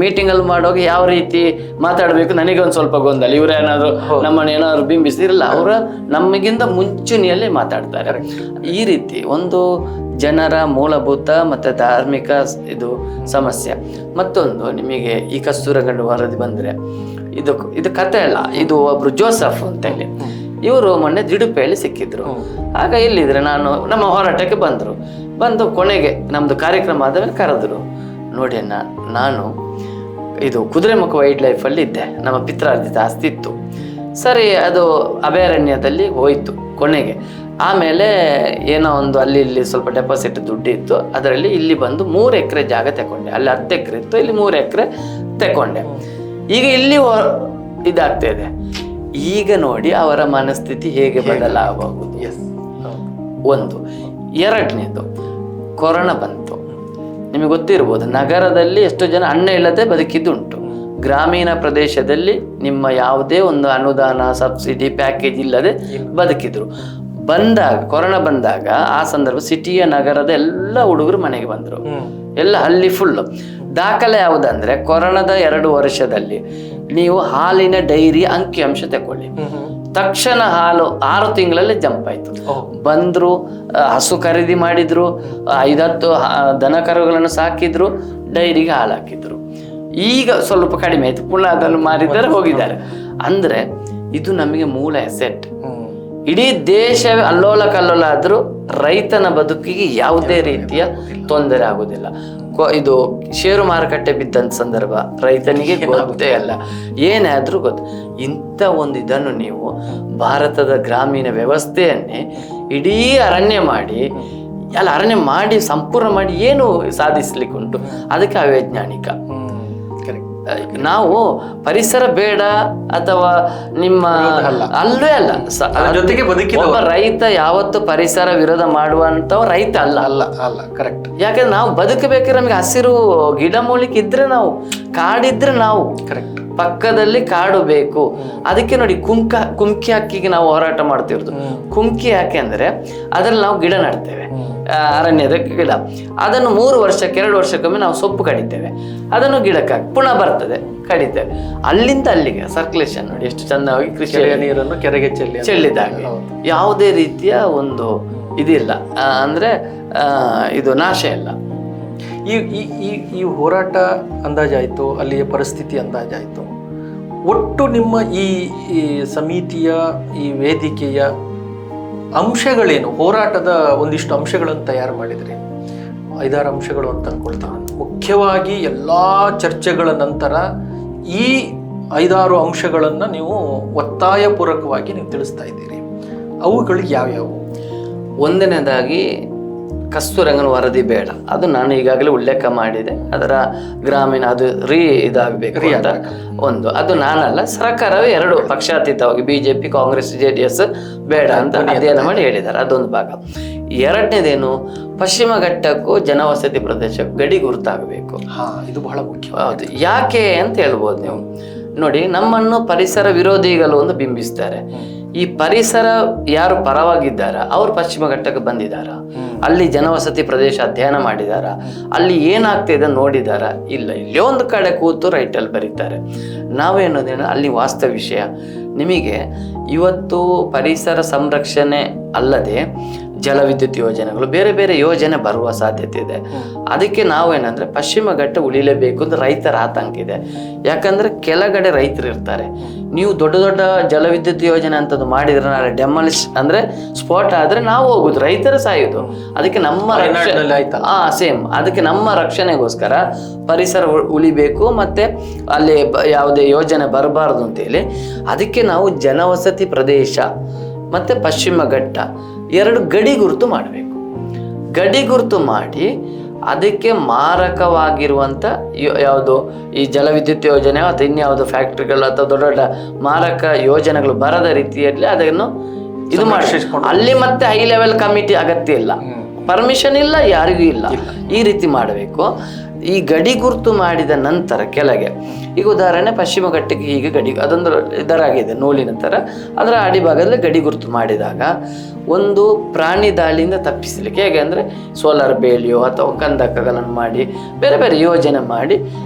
ಮೀಟಿಂಗ್ ಅಲ್ಲಿ ಮಾಡುವಾಗ ಯಾವ ರೀತಿ ಮಾತಾಡಬೇಕು ನನಗೆ ಒಂದು ಸ್ವಲ್ಪ ಗೊಂದಲ. ಇವರೇನಾದ್ರು ನಮ್ಮನ್ನು ಏನಾದ್ರು ಬಿಂಬಿಸಿರಲ್ಲ, ಅವರ ನಮಗಿಂತ ಮುಂಚೂಣಿಯಲ್ಲಿ ಮಾತಾಡ್ತಾರೆ. ಈ ರೀತಿ ಒಂದು ಜನರ ಮೂಲಭೂತ ಮತ್ತು ಧಾರ್ಮಿಕ ಇದು ಸಮಸ್ಯೆ. ಮತ್ತೊಂದು ನಿಮಗೆ ಈ ಕಸ್ತೂರಗಂಡು ವರದಿ ಬಂದರೆ ಇದು ಕತೆ ಅಲ್ಲ, ಇದು ಒಬ್ರು ಜೋಸಫ್ ಅಂತೇಳಿ ಇವರು ಮೊನ್ನೆ ಜಿಡುಪೆಯಲ್ಲಿ ಸಿಕ್ಕಿದ್ರು. ಆಗ ಇಲ್ಲಿದ್ರೆ ನಾನು ನಮ್ಮ ಹೋರಾಟಕ್ಕೆ ಬಂದು ಕೊನೆಗೆ ನಮ್ಮದು ಕಾರ್ಯಕ್ರಮ ಆದಮೇಲೆ ಕರೆದ್ರು. ನೋಡಿ ನಾನು ಇದು ಕುದುರೆಮುಖ ವೈಲ್ಡ್ ಲೈಫಲ್ಲಿ ಇದ್ದೆ, ನಮ್ಮ ಪಿತ್ರಾರ್ಜಿತ ಆಸ್ತಿ ಇತ್ತು. ಸರಿ, ಅದು ಅಭಯಾರಣ್ಯದಲ್ಲಿ ಹೋಯಿತು ಕೊನೆಗೆ. ಆಮೇಲೆ ಏನೋ ಒಂದು ಅಲ್ಲಿ ಇಲ್ಲಿ ಸ್ವಲ್ಪ ಡೆಪಾಸಿಟ್ ದುಡ್ಡು ಇತ್ತು, ಅದರಲ್ಲಿ ಇಲ್ಲಿ ಬಂದು 3 ಎಕರೆ ಜಾಗ ತಗೊಂಡೆ. ಅಲ್ಲಿ 10 ಎಕರೆ ಇತ್ತು, ಇಲ್ಲಿ 3 ಎಕರೆ ತಗೊಂಡೆ. ಈಗ ಇಲ್ಲಿ ಇದಾಗ್ತಾ ಇದೆ. ಈಗ ನೋಡಿ ಅವರ ಮನಸ್ಥಿತಿ ಹೇಗೆ ಬದಲಾಗಬಹುದು. ಒಂದು. ಎರಡನೇದು, ಕೊರೋನಾ ಬಂತು. ನಿಮಗೆ ಗೊತ್ತಿರ್ಬೋದು, ನಗರದಲ್ಲಿ ಎಷ್ಟೋ ಜನ ಅನ್ನ ಇಲ್ಲದೆ ಬದುಕಿದ್ದುಂಟು. ಗ್ರಾಮೀಣ ಪ್ರದೇಶದಲ್ಲಿ ನಿಮ್ಮ ಯಾವುದೇ ಒಂದು ಅನುದಾನ, ಸಬ್ಸಿಡಿ, ಪ್ಯಾಕೇಜ್ ಇಲ್ಲದೆ ಬದುಕಿದ್ರು. ಕೊರೋನಾ ಬಂದಾಗ ಆ ಸಂದರ್ಭ ಸಿಟಿಯ ನಗರದ ಎಲ್ಲ ಹುಡುಗರು ಮನೆಗೆ ಬಂದರು, ಎಲ್ಲ ಹಳ್ಳಿ ಫುಲ್ಲು. ದಾಖಲೆ ಯಾವುದಂದ್ರೆ ಕೊರೋನಾದ 2 ವರ್ಷದಲ್ಲಿ ನೀವು ಹಾಲಿನ ಡೈರಿ ಅಂಕಿಅಂಶ ತಗೊಳ್ಳಿ. ತಕ್ಷಣ ಹಾಲು 6 ತಿಂಗಳಲ್ಲಿ ಜಂಪ್ ಆಯ್ತು. ಬಂದ್ರು, ಹಸು ಖರೀದಿ ಮಾಡಿದ್ರು, 5-10 ದನ ಕರುಗಳನ್ನು ಸಾಕಿದ್ರು, ಡೈರಿಗೆ ಹಾಲು ಹಾಕಿದ್ರು. ಈಗ ಸ್ವಲ್ಪ ಕಡಿಮೆ ಆಯ್ತು, ಪುನಃ ಅದನ್ನು ಮಾರಿದ್ದಾರೆ, ಹೋಗಿದ್ದಾರೆ. ಅಂದ್ರೆ ಇದು ನಮಗೆ ಮೂಲ ಅಸೆಟ್. ಇಡೀ ದೇಶವೇ ಅಲ್ಲೋಲ ಕಲ್ಲೋಲ ಆದ್ರೂ ರೈತನ ಬದುಕಿಗೆ ಯಾವುದೇ ರೀತಿಯ ತೊಂದರೆ ಆಗುದಿಲ್ಲ. ಇದು ಷೇರು ಮಾರುಕಟ್ಟೆ ಬಿದ್ದಂತ ಸಂದರ್ಭ ರೈತನಿಗೆ ಗೊತ್ತೇ ಅಲ್ಲ, ಏನೇ ಆದ್ರೂ ಗೊತ್ತು. ಇಂಥ ಒಂದು ಇದನ್ನು ನೀವು ಭಾರತದ ಗ್ರಾಮೀಣ ವ್ಯವಸ್ಥೆಯನ್ನೇ ಇಡೀ ಅರಣ್ಯ ಮಾಡಿ ಸಂಪೂರ್ಣ ಮಾಡಿ ಏನು ಸಾಧಿಸ್ಲಿಕ್ಕೆ ಉಂಟು? ಅದಕ್ಕೆ ಅವೈಜ್ಞಾನಿಕ. ನಾವು ಪರಿಸರ ಬೇಡ ಅಥವಾ ನಿಮ್ಮ ಅಲ್ಲವೇ ಅಲ್ಲ, ಜೊತೆಗೆ ಒಬ್ಬ ರೈತ ಯಾವತ್ತು ಪರಿಸರ ವಿರೋಧ ಮಾಡುವಂತವ ರೈತ ಅಲ್ಲ. ಕರೆಕ್ಟ್. ಯಾಕಂದ್ರೆ ನಾವು ಬದುಕಬೇಕಾದ್ರೆ ನಮಗೆ ಹಸಿರು ಗಿಡ ಮೂಲಿಕೆ ಇದ್ರೆ, ನಾವು ಕಾಡಿದ್ರೆ, ನಾವು ಕರೆಕ್ಟ್ ಪಕ್ಕದಲ್ಲಿ ಕಾಡು ಬೇಕು. ಅದಕ್ಕೆ ನೋಡಿ ಕುಮ್ಕಿ ಹಕ್ಕಿಗೆ ನಾವು ಹೋರಾಟ ಮಾಡ್ತಿರೋದು. ಕುಮ್ಕಿ ಯಾಕೆ ಅಂದ್ರೆ ಅದ್ರಲ್ಲಿ ನಾವು ಗಿಡ ನಡ್ತೇವೆ, ಅರಣ್ಯದ ಗಿಡ. ಅದನ್ನು 3 ವರ್ಷಕ್ಕೆ 2 ವರ್ಷಕ್ಕೊಮ್ಮೆ ನಾವು ಸೊಪ್ಪು ಕಡಿತೇವೆ, ಅದನ್ನು ಗಿಡಕ್ಕೆ ಪುನಃ ಬರ್ತದೆ, ಕಡಿತೇವೆ. ಅಲ್ಲಿಂದ ಅಲ್ಲಿಗೆ ಸರ್ಕ್ಯುಲೇಷನ್ ನೋಡಿ ಎಷ್ಟು ಚಂದವಾಗಿ ಕೃಷಿ ನೀರನ್ನು ಕೆರೆಗೆ ಚೆಲ್ಲಿದಾಗ ಯಾವುದೇ ರೀತಿಯ ಒಂದು ಇದಿಲ್ಲ, ಅಂದ್ರೆ ಇದು ನಾಶ ಇಲ್ಲ. ಈ ಹೋರಾಟ ಅಂದಾಜಾಯಿತು, ಅಲ್ಲಿಯ ಪರಿಸ್ಥಿತಿ ಅಂದಾಜಾಯಿತು. ಒಟ್ಟು ನಿಮ್ಮ ಈ ಸಮಿತಿಯ ಈ ವೇದಿಕೆಯ ಅಂಶಗಳೇನು? ಹೋರಾಟದ ಒಂದಿಷ್ಟು ಅಂಶಗಳನ್ನು ತಯಾರು ಮಾಡಿದ್ರಿ, 5-6 ಅಂಶಗಳು ಅಂತ ಅನ್ಕೊಳ್ತೇನೆ. ಮುಖ್ಯವಾಗಿ ಎಲ್ಲ ಚರ್ಚೆಗಳ ನಂತರ ಈ 5-6 ಅಂಶಗಳನ್ನು ನೀವು ಒತ್ತಾಯಪೂರ್ವಕವಾಗಿ ನೀವು ತಿಳಿಸ್ತಾ ಇದ್ದೀರಿ. ಅವುಗಳು ಯಾವ್ಯಾವು? ಒಂದನೇದಾಗಿ ಕಸ್ತೂರಂಗನ ವರದಿ ಬೇಡ, ಅದು ನಾನು ಈಗಾಗಲೇ ಉಲ್ಲೇಖ ಮಾಡಿದೆ. ಅದರ ಗ್ರಾಮೀಣ ಅದು ಇದಾಗಬೇಕು ಅಂತ ಒಂದು, ಅದು ನಾನಲ್ಲ, ಸರ್ಕಾರವೇ 2 ಪಕ್ಷಾತೀತವಾಗಿ BJP, ಕಾಂಗ್ರೆಸ್, JDS ಬೇಡ ಅಂತ ಅಧ್ಯಯನ ಮಾಡಿ ಹೇಳಿದ್ದಾರೆ. ಅದೊಂದು ಭಾಗ. ಎರಡನೇದೇನು, ಪಶ್ಚಿಮ ಘಟ್ಟಕ್ಕೂ ಜನವಸತಿ ಪ್ರದೇಶ ಗಡಿ ಗುರುತಾಗಬೇಕು. ಇದು ಬಹಳ ಮುಖ್ಯ. ಹೌದು. ಯಾಕೆ ಅಂತ ಹೇಳ್ಬೋದು ನೀವು. ನೋಡಿ, ನಮ್ಮನ್ನು ಪರಿಸರ ವಿರೋಧಿಗಳು ಒಂದು ಬಿಂಬಿಸ್ತಾರೆ. ಈ ಪರಿಸರ ಯಾರು ಪರವಾಗಿದ್ದಾರ ಅವ್ರು ಪಶ್ಚಿಮ ಘಟ್ಟಕ್ಕೆ ಬಂದಿದ್ದಾರ, ಅಲ್ಲಿ ಜನವಸತಿ ಪ್ರದೇಶ ಅಧ್ಯಯನ ಮಾಡಿದಾರ, ಅಲ್ಲಿ ಏನಾಗ್ತಿದೆ ನೋಡಿದಾರ? ಇಲ್ಲ. ಇಲ್ಲೇ ಒಂದು ಕಡೆ ಕೂತು ರೈಟಲ್ಲಿ ಬರೀತಾರೆ. ನಾವೇನೋದೇನು ಅಲ್ಲಿ ವಾಸ್ತವ ವಿಷಯ. ನಿಮಗೆ ಇವತ್ತು ಪರಿಸರ ಸಂರಕ್ಷಣೆ ಅಲ್ಲದೆ ಜಲವಿದ್ಯುತ್ ಯೋಜನೆಗಳು, ಬೇರೆ ಬೇರೆ ಯೋಜನೆ ಬರುವ ಸಾಧ್ಯತೆ ಇದೆ. ಅದಕ್ಕೆ ನಾವೇನಂದ್ರೆ ಪಶ್ಚಿಮ ಘಟ್ಟ ಉಳಿಲೇಬೇಕು ಅಂತ ರೈತರ ಆತಂಕ ಇದೆ. ಯಾಕಂದ್ರೆ ಕೆಳಗಡೆ ರೈತರು ಇರ್ತಾರೆ. ನೀವು ದೊಡ್ಡ ದೊಡ್ಡ ಜಲವಿದ್ಯುತ್ ಯೋಜನೆ ಅಂತದ್ದು ಮಾಡಿದ್ರೆ ನಾಳೆ ಡೆಮಾಲಿಶ್ ಅಂದ್ರೆ ಸ್ಪಾಟ್ ಆದ್ರೆ ನಾವು ಹೋಗುದು, ರೈತರ ಸಾಯುದು. ಅದಕ್ಕೆ ನಮ್ಮ ಸೇಮ್ ಅದಕ್ಕೆ ನಮ್ಮ ರಕ್ಷಣೆಗೋಸ್ಕರ ಪರಿಸರ ಉಳಿಬೇಕು, ಮತ್ತೆ ಅಲ್ಲಿ ಯಾವುದೇ ಯೋಜನೆ ಬರಬಾರದು ಅಂತೇಳಿ ಅದಕ್ಕೆ ನಾವು ಜನವಸತಿ ಪ್ರದೇಶ ಮತ್ತೆ ಪಶ್ಚಿಮ ಘಟ್ಟ ಎರಡು ಗಡಿ ಗುರುತು ಮಾಡಬೇಕು. ಗಡಿ ಗುರುತು ಮಾಡಿ ಅದಕ್ಕೆ ಮಾರಕವಾಗಿರುವಂಥ ಯಾವುದು ಈ ಜಲವಿದ್ಯುತ್ ಯೋಜನೆ ಅಥವಾ ಇನ್ಯಾವುದು ಫ್ಯಾಕ್ಟ್ರಿಗಳು ಅಥವಾ ದೊಡ್ಡ ದೊಡ್ಡ ಮಾರಕ ಯೋಜನೆಗಳು ಬರದ ರೀತಿಯಲ್ಲಿ ಅದನ್ನು ಇದು ಮಾಡಿ ಅಲ್ಲಿ ಮತ್ತೆ ಹೈ ಲೆವೆಲ್ ಕಮಿಟಿ ಅಗತ್ಯ ಇಲ್ಲ, ಪರ್ಮಿಷನ್ ಇಲ್ಲ, ಯಾರಿಗೂ ಇಲ್ಲ. ಈ ರೀತಿ ಮಾಡಬೇಕು. ಈ ಗಡಿ ಗುರುತು ಮಾಡಿದ ನಂತರ ಕೆಳಗೆ ಈಗ ಉದಾಹರಣೆ ಪಶ್ಚಿಮ ಘಟ್ಟಕ್ಕೆ ಹೀಗೆ ಗಡಿ ಅದೊಂದು ಇದರಾಗಿದೆ ನೂಲಿನ ಥರ, ಅದರ ಅಡಿಭಾಗದಲ್ಲಿ ಗಡಿ ಗುರುತು ಮಾಡಿದಾಗ ಒಂದು ಪ್ರಾಣಿ ದಾಳಿಯಿಂದ ತಪ್ಪಿಸಲಿಕ್ಕೆ ಹೇಗೆ ಅಂದರೆ ಸೋಲಾರ್ ಬೇಲಿಯೋ ಅಥವಾ ಕಂದಕಗಳನ್ನು ಮಾಡಿ ಬೇರೆ ಬೇರೆ ಯೋಜನೆ ಮಾಡಿ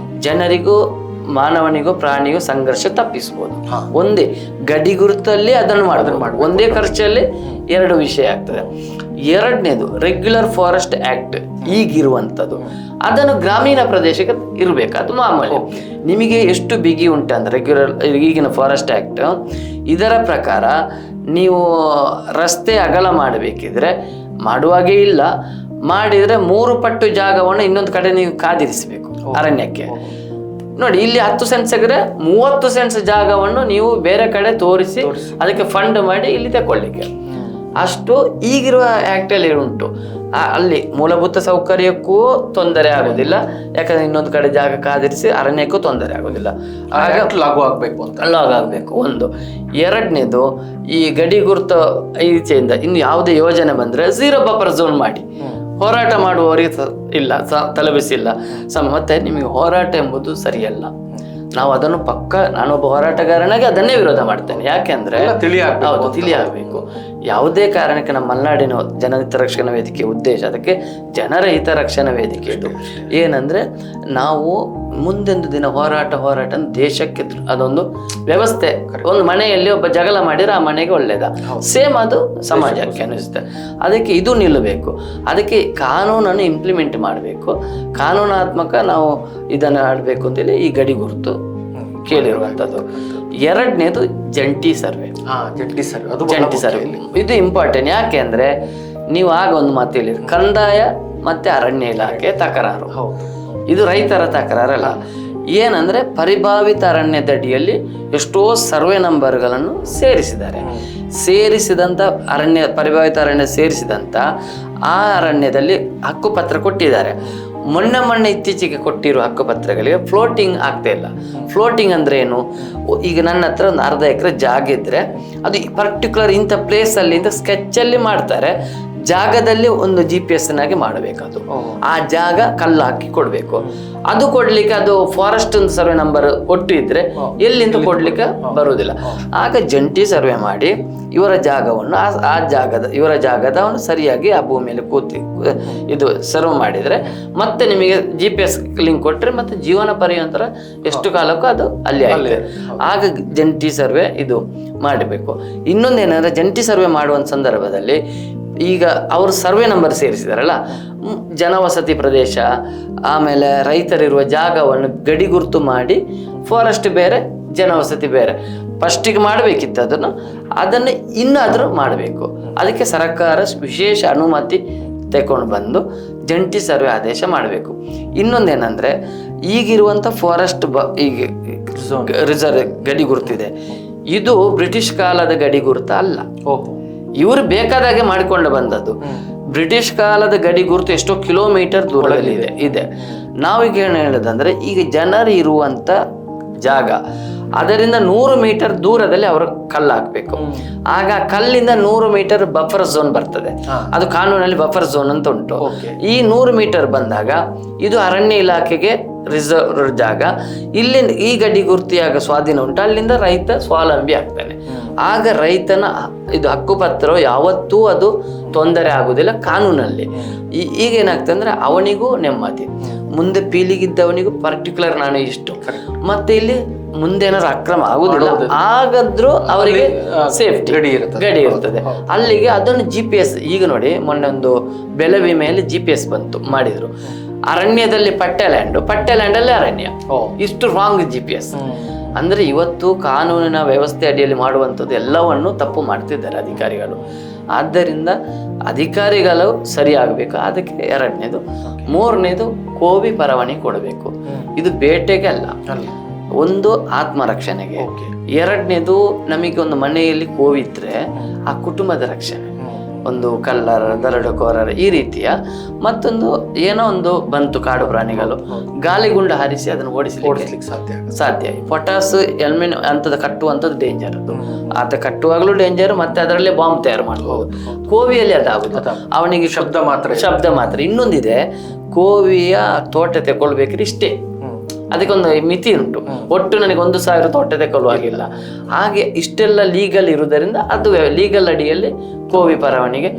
ಜನರಿಗೂ ಮಾನವನಿಗೂ ಪ್ರಾಣಿಗೂ ಸಂಘರ್ಷ ತಪ್ಪಿಸ್ಬೋದು. ಒಂದೇ ಗಡಿ ಗುರುತಲ್ಲಿ ಅದನ್ನು ಮಾಡಬೇಕು. ಒಂದೇ ಖರ್ಚಲ್ಲಿ ಎರಡು ವಿಷಯ ಆಗ್ತದೆ. ಎರಡನೇದು ರೆಗ್ಯುಲರ್ ಫಾರೆಸ್ಟ್ ಆಕ್ಟ್ ಈಗಿರುವಂಥದ್ದು ಅದನ್ನು ಗ್ರಾಮೀಣ ಪ್ರದೇಶಕ್ಕೆ ಇರಬೇಕು. ಅದು ಮಾಮೂಲಿ. ನಿಮಗೆ ಎಷ್ಟು ಬಿಗಿ ಉಂಟಂದ್ರೆ ರೆಗ್ಯುಲರ್ ಈಗಿನ ಫಾರೆಸ್ಟ್ ಆಕ್ಟ್ ಇದರ ಪ್ರಕಾರ ನೀವು ರಸ್ತೆ ಅಗಲ ಮಾಡಬೇಕಿದ್ರೆ ಮಾಡುವಾಗೇ ಇಲ್ಲ, ಮಾಡಿದರೆ 3 ಪಟ್ಟು ಜಾಗವನ್ನು ಇನ್ನೊಂದು ಕಡೆ ನೀವು ಕಾದಿರಿಸಬೇಕು ಅರಣ್ಯಕ್ಕೆ. ನೋಡಿ, ಇಲ್ಲಿ 10 ಸೆಂಟ್ಸ್ ಆಗಿದ್ರೆ 30 ಸೆಂಟ್ಸ್ ಜಾಗವನ್ನು ನೀವು ಬೇರೆ ಕಡೆ ತೋರಿಸಿ ಅದಕ್ಕೆ ಫಂಡ್ ಮಾಡಿ ಇಲ್ಲಿ ತಗೊಳ್ಳಿಕ್ಕೆ. ಅಷ್ಟು ಈಗಿರುವ ಆ್ಯಕ್ಟಲ್ಲಿ ಉಂಟು. ಅಲ್ಲಿ ಮೂಲಭೂತ ಸೌಕರ್ಯಕ್ಕೂ ತೊಂದರೆ ಆಗೋದಿಲ್ಲ, ಯಾಕಂದ್ರೆ ಇನ್ನೊಂದು ಕಡೆ ಜಾಗ ಕಾದಿರಿಸಿ ಅರಣ್ಯಕ್ಕೂ ತೊಂದರೆ ಆಗೋದಿಲ್ಲ. ಆಗ ಲಾಗು ಆಗಬೇಕು ಅಂತ ಲಾಗ್ ಆಗಬೇಕು ಒಂದು. ಎರಡನೇದು ಈ ಗಡಿ ಗುರುತ ಈಚೆಯಿಂದ ಇನ್ನು ಯಾವುದೇ ಯೋಜನೆ ಬಂದರೆ 0 ಬಫರ್ ಝೋನ್ ಮಾಡಿ ಹೋರಾಟ ಮಾಡುವವರಿಗೆ ಇಲ್ಲ ತಲುಪಿಸಿಲ್ಲ ಮತ್ತೆ ನಿಮಗೆ ಹೋರಾಟ ಎಂಬುದು ಸರಿಯಲ್ಲ. ನಾವು ಅದನ್ನು ನಾನೊಬ್ಬ ಹೋರಾಟಗಾರನಾಗಿ ಅದನ್ನೇ ವಿರೋಧ ಮಾಡ್ತೇನೆ. ಯಾಕೆಂದ್ರೆ ಹೌದು, ತಿಳಿಯಾಗಬೇಕು. ಯಾವುದೇ ಕಾರಣಕ್ಕೆ ನಮ್ಮ ಮಲೆನಾಡಿನ ಜನಹಿತ ರಕ್ಷಣಾ ವೇದಿಕೆ ಉದ್ದೇಶ ಅದಕ್ಕೆ ಜನರ ಹಿತ ರಕ್ಷಣಾ ವೇದಿಕೆ ಇದು ಏನಂದ್ರೆ ನಾವು ಮುಂದೊಂದು ದಿನ ಹೋರಾಟ ದೇಶಕ್ಕೆ ಅದೊಂದು ವ್ಯವಸ್ಥೆ. ಒಂದು ಮನೆಯಲ್ಲಿ ಒಬ್ಬ ಜಗಳ ಮಾಡಿದ್ರೆ ಆ ಮನೆಗೆ ಒಳ್ಳೇದ, ಸೇಮ್ ಅದು ಸಮಾಜಕ್ಕೆ ಅನಿಸುತ್ತೆ. ಅದಕ್ಕೆ ಇದು ನಿಲ್ಲಬೇಕು. ಅದಕ್ಕೆ ಕಾನೂನನ್ನು ಇಂಪ್ಲಿಮೆಂಟ್ ಮಾಡಬೇಕು, ಕಾನೂನಾತ್ಮಕ ನಾವು ಇದನ್ನು ಆಡಬೇಕು ಅಂತೇಳಿ ಈ ಗಡಿ ಗುರುತು ಕೇಳಿರುವಂಥದ್ದು. ಎರಡನೇದು ಜಂಟಿ ಸರ್ವೆ. ಜಂಟಿ ಸರ್ವೆ ಇದು ಇಂಪಾರ್ಟೆಂಟ್. ಯಾಕೆ ಅಂದ್ರೆ ನೀವು ಆಗ ಒಂದು ಮಾತು ಹೇಳಿರಿ, ಕಂದಾಯ ಮತ್ತೆ ಅರಣ್ಯ ಇಲಾಖೆ ತಕರಾರು. ಇದು ರೈತರ ತಕರಾರಲ್ಲ. ಏನಂದ್ರೆ ಪರಿಭಾವಿತ ಅರಣ್ಯದಡಿಯಲ್ಲಿ ಎಷ್ಟೋ ಸರ್ವೆ ನಂಬರ್ಗಳನ್ನು ಸೇರಿಸಿದಂಥ ಪರಿಭಾವಿತ ಅರಣ್ಯ ಸೇರಿಸಿದಂಥ ಆ ಅರಣ್ಯದಲ್ಲಿ ಹಕ್ಕುಪತ್ರ ಕೊಟ್ಟಿದ್ದಾರೆ. ಮೊನ್ನೆ ಇತ್ತೀಚೆಗೆ ಕೊಟ್ಟಿರೋ ಹಕ್ಕುಪತ್ರಗಳಿಗೆ ಫ್ಲೋಟಿಂಗ್ ಆಗ್ತಾ ಇಲ್ಲ. ಫ್ಲೋಟಿಂಗ್ ಅಂದ್ರೆ ಏನು? ಈಗ ನನ್ನ ಹತ್ರ ಒಂದು 1/2 ಎಕರೆ ಜಾಗ ಇದ್ರೆ ಅದು ಪರ್ಟಿಕ್ಯುಲರ್ ಇಂಥ ಪ್ಲೇಸಲ್ಲಿ ಇಂಥ ಸ್ಕೆಚ್ಚಲ್ಲಿ ಮಾಡ್ತಾರೆ. ಜಾಗದಲ್ಲಿ ಒಂದು GPS ನಾಗಿ ಮಾಡಬೇಕದು. ಆ ಜಾಗ ಕಲ್ಲು ಹಾಕಿ ಕೊಡಬೇಕು. ಅದು ಕೊಡ್ಲಿಕ್ಕೆ ಅದು ಫಾರೆಸ್ಟ್ ಒಂದು ಸರ್ವೆ ನಂಬರ್ ಒಟ್ಟು ಇದ್ರೆ ಎಲ್ಲಿಂದ ಕೊಡ್ಲಿಕ್ಕೆ ಬರುವುದಿಲ್ಲ. ಆಗ ಜಂಟಿ ಸರ್ವೆ ಮಾಡಿ ಇವರ ಜಾಗವನ್ನು ಇವರ ಜಾಗದವನ್ನು ಸರಿಯಾಗಿ ಆ ಭೂಮಿಯಲ್ಲಿ ಇದು ಸರ್ವ್ ಮಾಡಿದ್ರೆ ಮತ್ತೆ ನಿಮಗೆ GPS ಲಿಂಕ್ ಕೊಟ್ಟರೆ ಮತ್ತೆ ಜೀವನ ಪರ್ಯಂತರ ಎಷ್ಟು ಕಾಲಕ್ಕೂ ಅದು ಅಲ್ಲಿ ಆಗಿದೆ. ಆಗ ಜಂಟಿ ಸರ್ವೆ ಇದು ಮಾಡಬೇಕು. ಇನ್ನೊಂದೇನಂದ್ರೆ ಜಂಟಿ ಸರ್ವೆ ಮಾಡುವಂಥ ಸಂದರ್ಭದಲ್ಲಿ ಈಗ ಅವರು ಸರ್ವೆ ನಂಬರ್ ಸೇರಿಸಿದಾರಲ್ಲ, ಜನವಸತಿ ಪ್ರದೇಶ ಆಮೇಲೆ ರೈತರಿರುವ ಜಾಗವನ್ನು ಗಡಿ ಗುರುತು ಮಾಡಿ ಫಾರೆಸ್ಟ್ ಬೇರೆ ಜನವಸತಿ ಬೇರೆ ಫಸ್ಟಿಗೆ ಮಾಡಬೇಕಿತ್ತು. ಅದನ್ನು ಇನ್ನಾದರೂ ಮಾಡಬೇಕು. ಅದಕ್ಕೆ ಸರ್ಕಾರ ವಿಶೇಷ ಅನುಮತಿ ತಗೊಂಡು ಬಂದು ಜಂಟಿ ಸರ್ವೆ ಆದೇಶ ಮಾಡಬೇಕು. ಇನ್ನೊಂದೇನೆಂದರೆ ಈಗಿರುವಂಥ ಫಾರೆಸ್ಟ್ ಈಗ ರಿಸರ್ವ್ ಗಡಿ ಗುರುತಿದೆ, ಇದು ಬ್ರಿಟಿಷ್ ಕಾಲದ ಗಡಿ ಗುರುತ ಅಲ್ಲ. ಇವರು ಬೇಕಾದಾಗೆ ಮಾಡಿಕೊಂಡು ಬಂದದ್ದು. ಬ್ರಿಟಿಷ್ ಕಾಲದ ಗಡಿ ಗುರುತು ಎಷ್ಟೋ ಕಿಲೋಮೀಟರ್ ದೂರದಲ್ಲಿ ಇದೆ. ನಾವೀಗ ಏನು ಹೇಳೋದಂದ್ರೆ ಈಗ ಜನರು ಇರುವಂಥ ಜಾಗ, ಅದರಿಂದ 100 ಮೀಟರ್ ದೂರದಲ್ಲಿ ಅವರು ಕಲ್ಲು ಹಾಕ್ಬೇಕು. ಆಗ ಕಲ್ಲಿಂದ 100 ಮೀಟರ್ ಬಫರ್ ಝೋನ್ ಬರ್ತದೆ. ಅದು ಕಾನೂನಲ್ಲಿ ಬಫರ್ ಝೋನ್ ಅಂತ ಉಂಟು. ಈ 100 ಮೀಟರ್ ಬಂದಾಗ ಇದು ಅರಣ್ಯ ಇಲಾಖೆಗೆ ರಿಸರ್ವ್ ಜಾಗ. ಇಲ್ಲಿಂದ ಈ ಗಡಿ ಗುರ್ತಿಯಾಗ ಸ್ವಾಧೀನ ಉಂಟು, ಅಲ್ಲಿಂದ ರೈತ ಸ್ವಾವಲಂಬಿ ಆಗ್ತಾನೆ. ಆಗ ರೈತನ ಇದು ಹಕ್ಕುಪತ್ರ ಯಾವತ್ತೂ ಅದು ತೊಂದರೆ ಆಗುದಿಲ್ಲ ಕಾನೂನಲ್ಲಿ. ಈಗ ಏನಾಗ್ತದೆ ಅಂದ್ರೆ ಅವನಿಗೂ ನೆಮ್ಮದಿ, ಮುಂದೆ ಪೀಳಿಗಿದ್ದವನಿಗೂ ಪರ್ಟಿಕ್ಯುಲರ್ ನಾನು ಇಷ್ಟು, ಮತ್ತೆ ಇಲ್ಲಿ ಮುಂದೆ ಏನಾದ್ರು ಅಕ್ರಮ ಆಗುದಿಲ್ಲ, ಹಾಗಾದ್ರೂ ಅವರಿಗೆ ಸೇಫ್ಟಿ ಗಡಿ ಇರ್ತದೆ ಅಲ್ಲಿಗೆ. ಅದನ್ನು GPS ಈಗ ನೋಡಿ, ಮೊನ್ನೆ ಒಂದು ಬೆಳೆ ವಿಮೆಯಲ್ಲಿ GPS ಬಂತು, ಮಾಡಿದ್ರು. ಅರಣ್ಯದಲ್ಲಿ ಪಟ್ಟೆ ಲ್ಯಾಂಡ್ ಅಲ್ಲಿ ಅರಣ್ಯ, ಇಷ್ಟು ರಾಂಗ್ GPS. ಅಂದ್ರೆ ಇವತ್ತು ಕಾನೂನಿನ ವ್ಯವಸ್ಥೆ ಅಡಿಯಲ್ಲಿ ಮಾಡುವಂಥದ್ದು ಎಲ್ಲವನ್ನು ತಪ್ಪು ಮಾಡ್ತಿದ್ದಾರೆ ಅಧಿಕಾರಿಗಳು. ಆದ್ದರಿಂದ ಅಧಿಕಾರಿಗಳು ಸರಿ ಆಗಬೇಕು. ಅದಕ್ಕೆ 2ನೇದು. 3ನೇದು ಕೋವಿ ಪರವಾನಗಿ ಕೊಡಬೇಕು. ಇದು ಬೇಟೆಗೆ ಅಲ್ಲ, ಒಂದು ಆತ್ಮರಕ್ಷಣೆಗೆ. 2ನೇದು ನಮಗೆ ಒಂದು ಮನೆಯಲ್ಲಿ ಕೋವಿದ್ರೆ ಆ ಕುಟುಂಬದ ರಕ್ಷಣೆ, ಒಂದು ಕಳ್ಳರ ದರೋಡೆಕೋರರ ಈ ರೀತಿಯ. ಮತ್ತೊಂದು ಏನೋ ಒಂದು ಬಂತು ಕಾಡು ಪ್ರಾಣಿಗಳು, ಗಾಳಿಗುಂಡ ಹಾರಿಸಿ ಅದನ್ನು ಓಡಿಸ್ಲಿಕ್ಕೆ ಸಾಧ್ಯ. ಪೊಟಾಸ್ ಎಲ್ಮಿನ್ ಅಂತದ ಕಟ್ಟುವಂಥದ್ದು ಡೇಂಜರ್. ಅದು ಆತ ಕಟ್ಟುವಾಗಲೂ ಡೇಂಜರ್, ಮತ್ತೆ ಅದರಲ್ಲೇ ಬಾಂಬ್ ತಯಾರು ಮಾಡಬಹುದು. ಕೋವಿಯಲ್ಲಿ ಅದಾಗುದು, ಅವನಿಗೆ ಶಬ್ದ ಮಾತ್ರ. ಇನ್ನೊಂದಿದೆ, ಕೋವಿಯ ತೋಟ ತಗೊಳ್ಬೇಕ್ರೆ ಇಷ್ಟೇ, ಅದಕ್ಕೊಂದು ಮಿತಿ ಉಂಟು. ಒಟ್ಟು ನನಗೆ 1,000 ತೋಟ ತಗೊಳ್ಳುವಾಗಿಲ್ಲ. ಹಾಗೆ ಇಷ್ಟೆಲ್ಲ ಲೀಗಲ್ ಇರುವುದರಿಂದ ಅದು ಲೀಗಲ್ ಅಡಿಯಲ್ಲಿ ಕೋವಿ ಪರವಾನಿಗೆ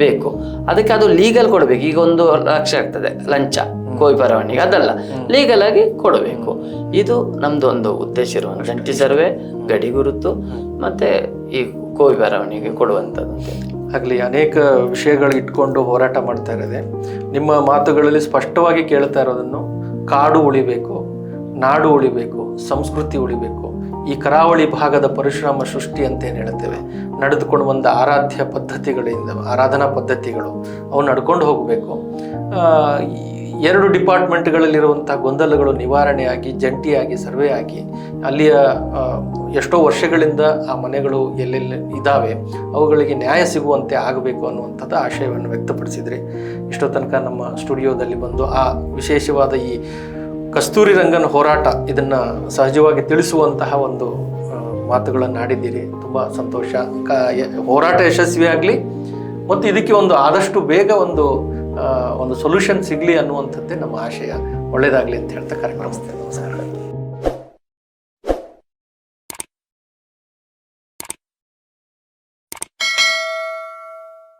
ಬೇಕು. ಅದಕ್ಕೆ ಅದು ಲೀಗಲ್ ಕೊಡಬೇಕು. ಈಗ 1 ಲಕ್ಷ ಆಗ್ತದೆ ಲಂಚ ಕೋವಿ ಪರವಾನಿಗೆ, ಅದಲ್ಲ, ಲೀಗಲ್ ಆಗಿ ಕೊಡಬೇಕು. ಇದು ನಮ್ದು ಒಂದು ಉದ್ದೇಶ ಇರುವಂಥ ಜಂಟಿ ಸರ್ವೆ, ಗಡಿ ಗುರುತು, ಮತ್ತೆ ಈ ಕೋವಿ ಪರವಾನಿಗೆ ಕೊಡುವಂಥದ್ದು. ಆಗಲಿ, ಅನೇಕ ವಿಷಯಗಳು ಇಟ್ಕೊಂಡು ಹೋರಾಟ ಮಾಡ್ತಾ ಇರೋದೆ. ನಿಮ್ಮ ಮಾತುಗಳಲ್ಲಿ ಸ್ಪಷ್ಟವಾಗಿ ಕೇಳ್ತಾ ಇರೋದನ್ನು, ಕಾಡು ಉಳಿಬೇಕು, ನಾಡು ಉಳಿಬೇಕು, ಸಂಸ್ಕೃತಿ ಉಳಿಬೇಕು. ಈ ಕರಾವಳಿ ಭಾಗದ ಪರಿಶ್ರಮ ಸೃಷ್ಟಿ ಅಂತ ಏನು ಹೇಳ್ತೇವೆ, ನಡೆದುಕೊಂಡು ಬಂದ ಆರಾಧನಾ ಪದ್ಧತಿಗಳು ಅವು ನಡ್ಕೊಂಡು ಹೋಗಬೇಕು. 2 ಡಿಪಾರ್ಟ್ಮೆಂಟ್ಗಳಲ್ಲಿರುವಂಥ ಗೊಂದಲಗಳು ನಿವಾರಣೆಯಾಗಿ, ಜಂಟಿಯಾಗಿ ಸರ್ವೆ ಆಗಿ, ಅಲ್ಲಿಯ ಎಷ್ಟೋ ವರ್ಷಗಳಿಂದ ಆ ಮನೆಗಳು ಎಲ್ಲೆಲ್ಲಿ ಇದ್ದಾವೆ ಅವುಗಳಿಗೆ ನ್ಯಾಯ ಸಿಗುವಂತೆ ಆಗಬೇಕು ಅನ್ನುವಂಥದ್ದು ಆಶಯವನ್ನು ವ್ಯಕ್ತಪಡಿಸಿದ್ರಿ. ಇಷ್ಟೋ ತನಕ ನಮ್ಮ ಸ್ಟುಡಿಯೋದಲ್ಲಿ ಬಂದು ಆ ವಿಶೇಷವಾದ ಈ ಕಸ್ತೂರಿ ರಂಗನ್ ಹೋರಾಟ ಇದನ್ನು ಸಹಜವಾಗಿ ತಿಳಿಸುವಂತಹ ಒಂದು ಮಾತುಗಳನ್ನು ಆಡಿದ್ದೀರಿ. ತುಂಬ ಸಂತೋಷ. ಹೋರಾಟ ಯಶಸ್ವಿಯಾಗಲಿ ಮತ್ತು ಇದಕ್ಕೆ ಒಂದು ಆದಷ್ಟು ಬೇಗ ಒಂದು ಸೊಲ್ಯೂಷನ್ ಸಿಗಲಿ ಅನ್ನುವಂಥದ್ದೇ ನಮ್ಮ ಆಶಯ. ಒಳ್ಳೆಯದಾಗಲಿ ಅಂತ ಹೇಳ್ತಾ ಕಾರ್ಯಕ್ರಮ. ನಮಸ್ಕಾರ.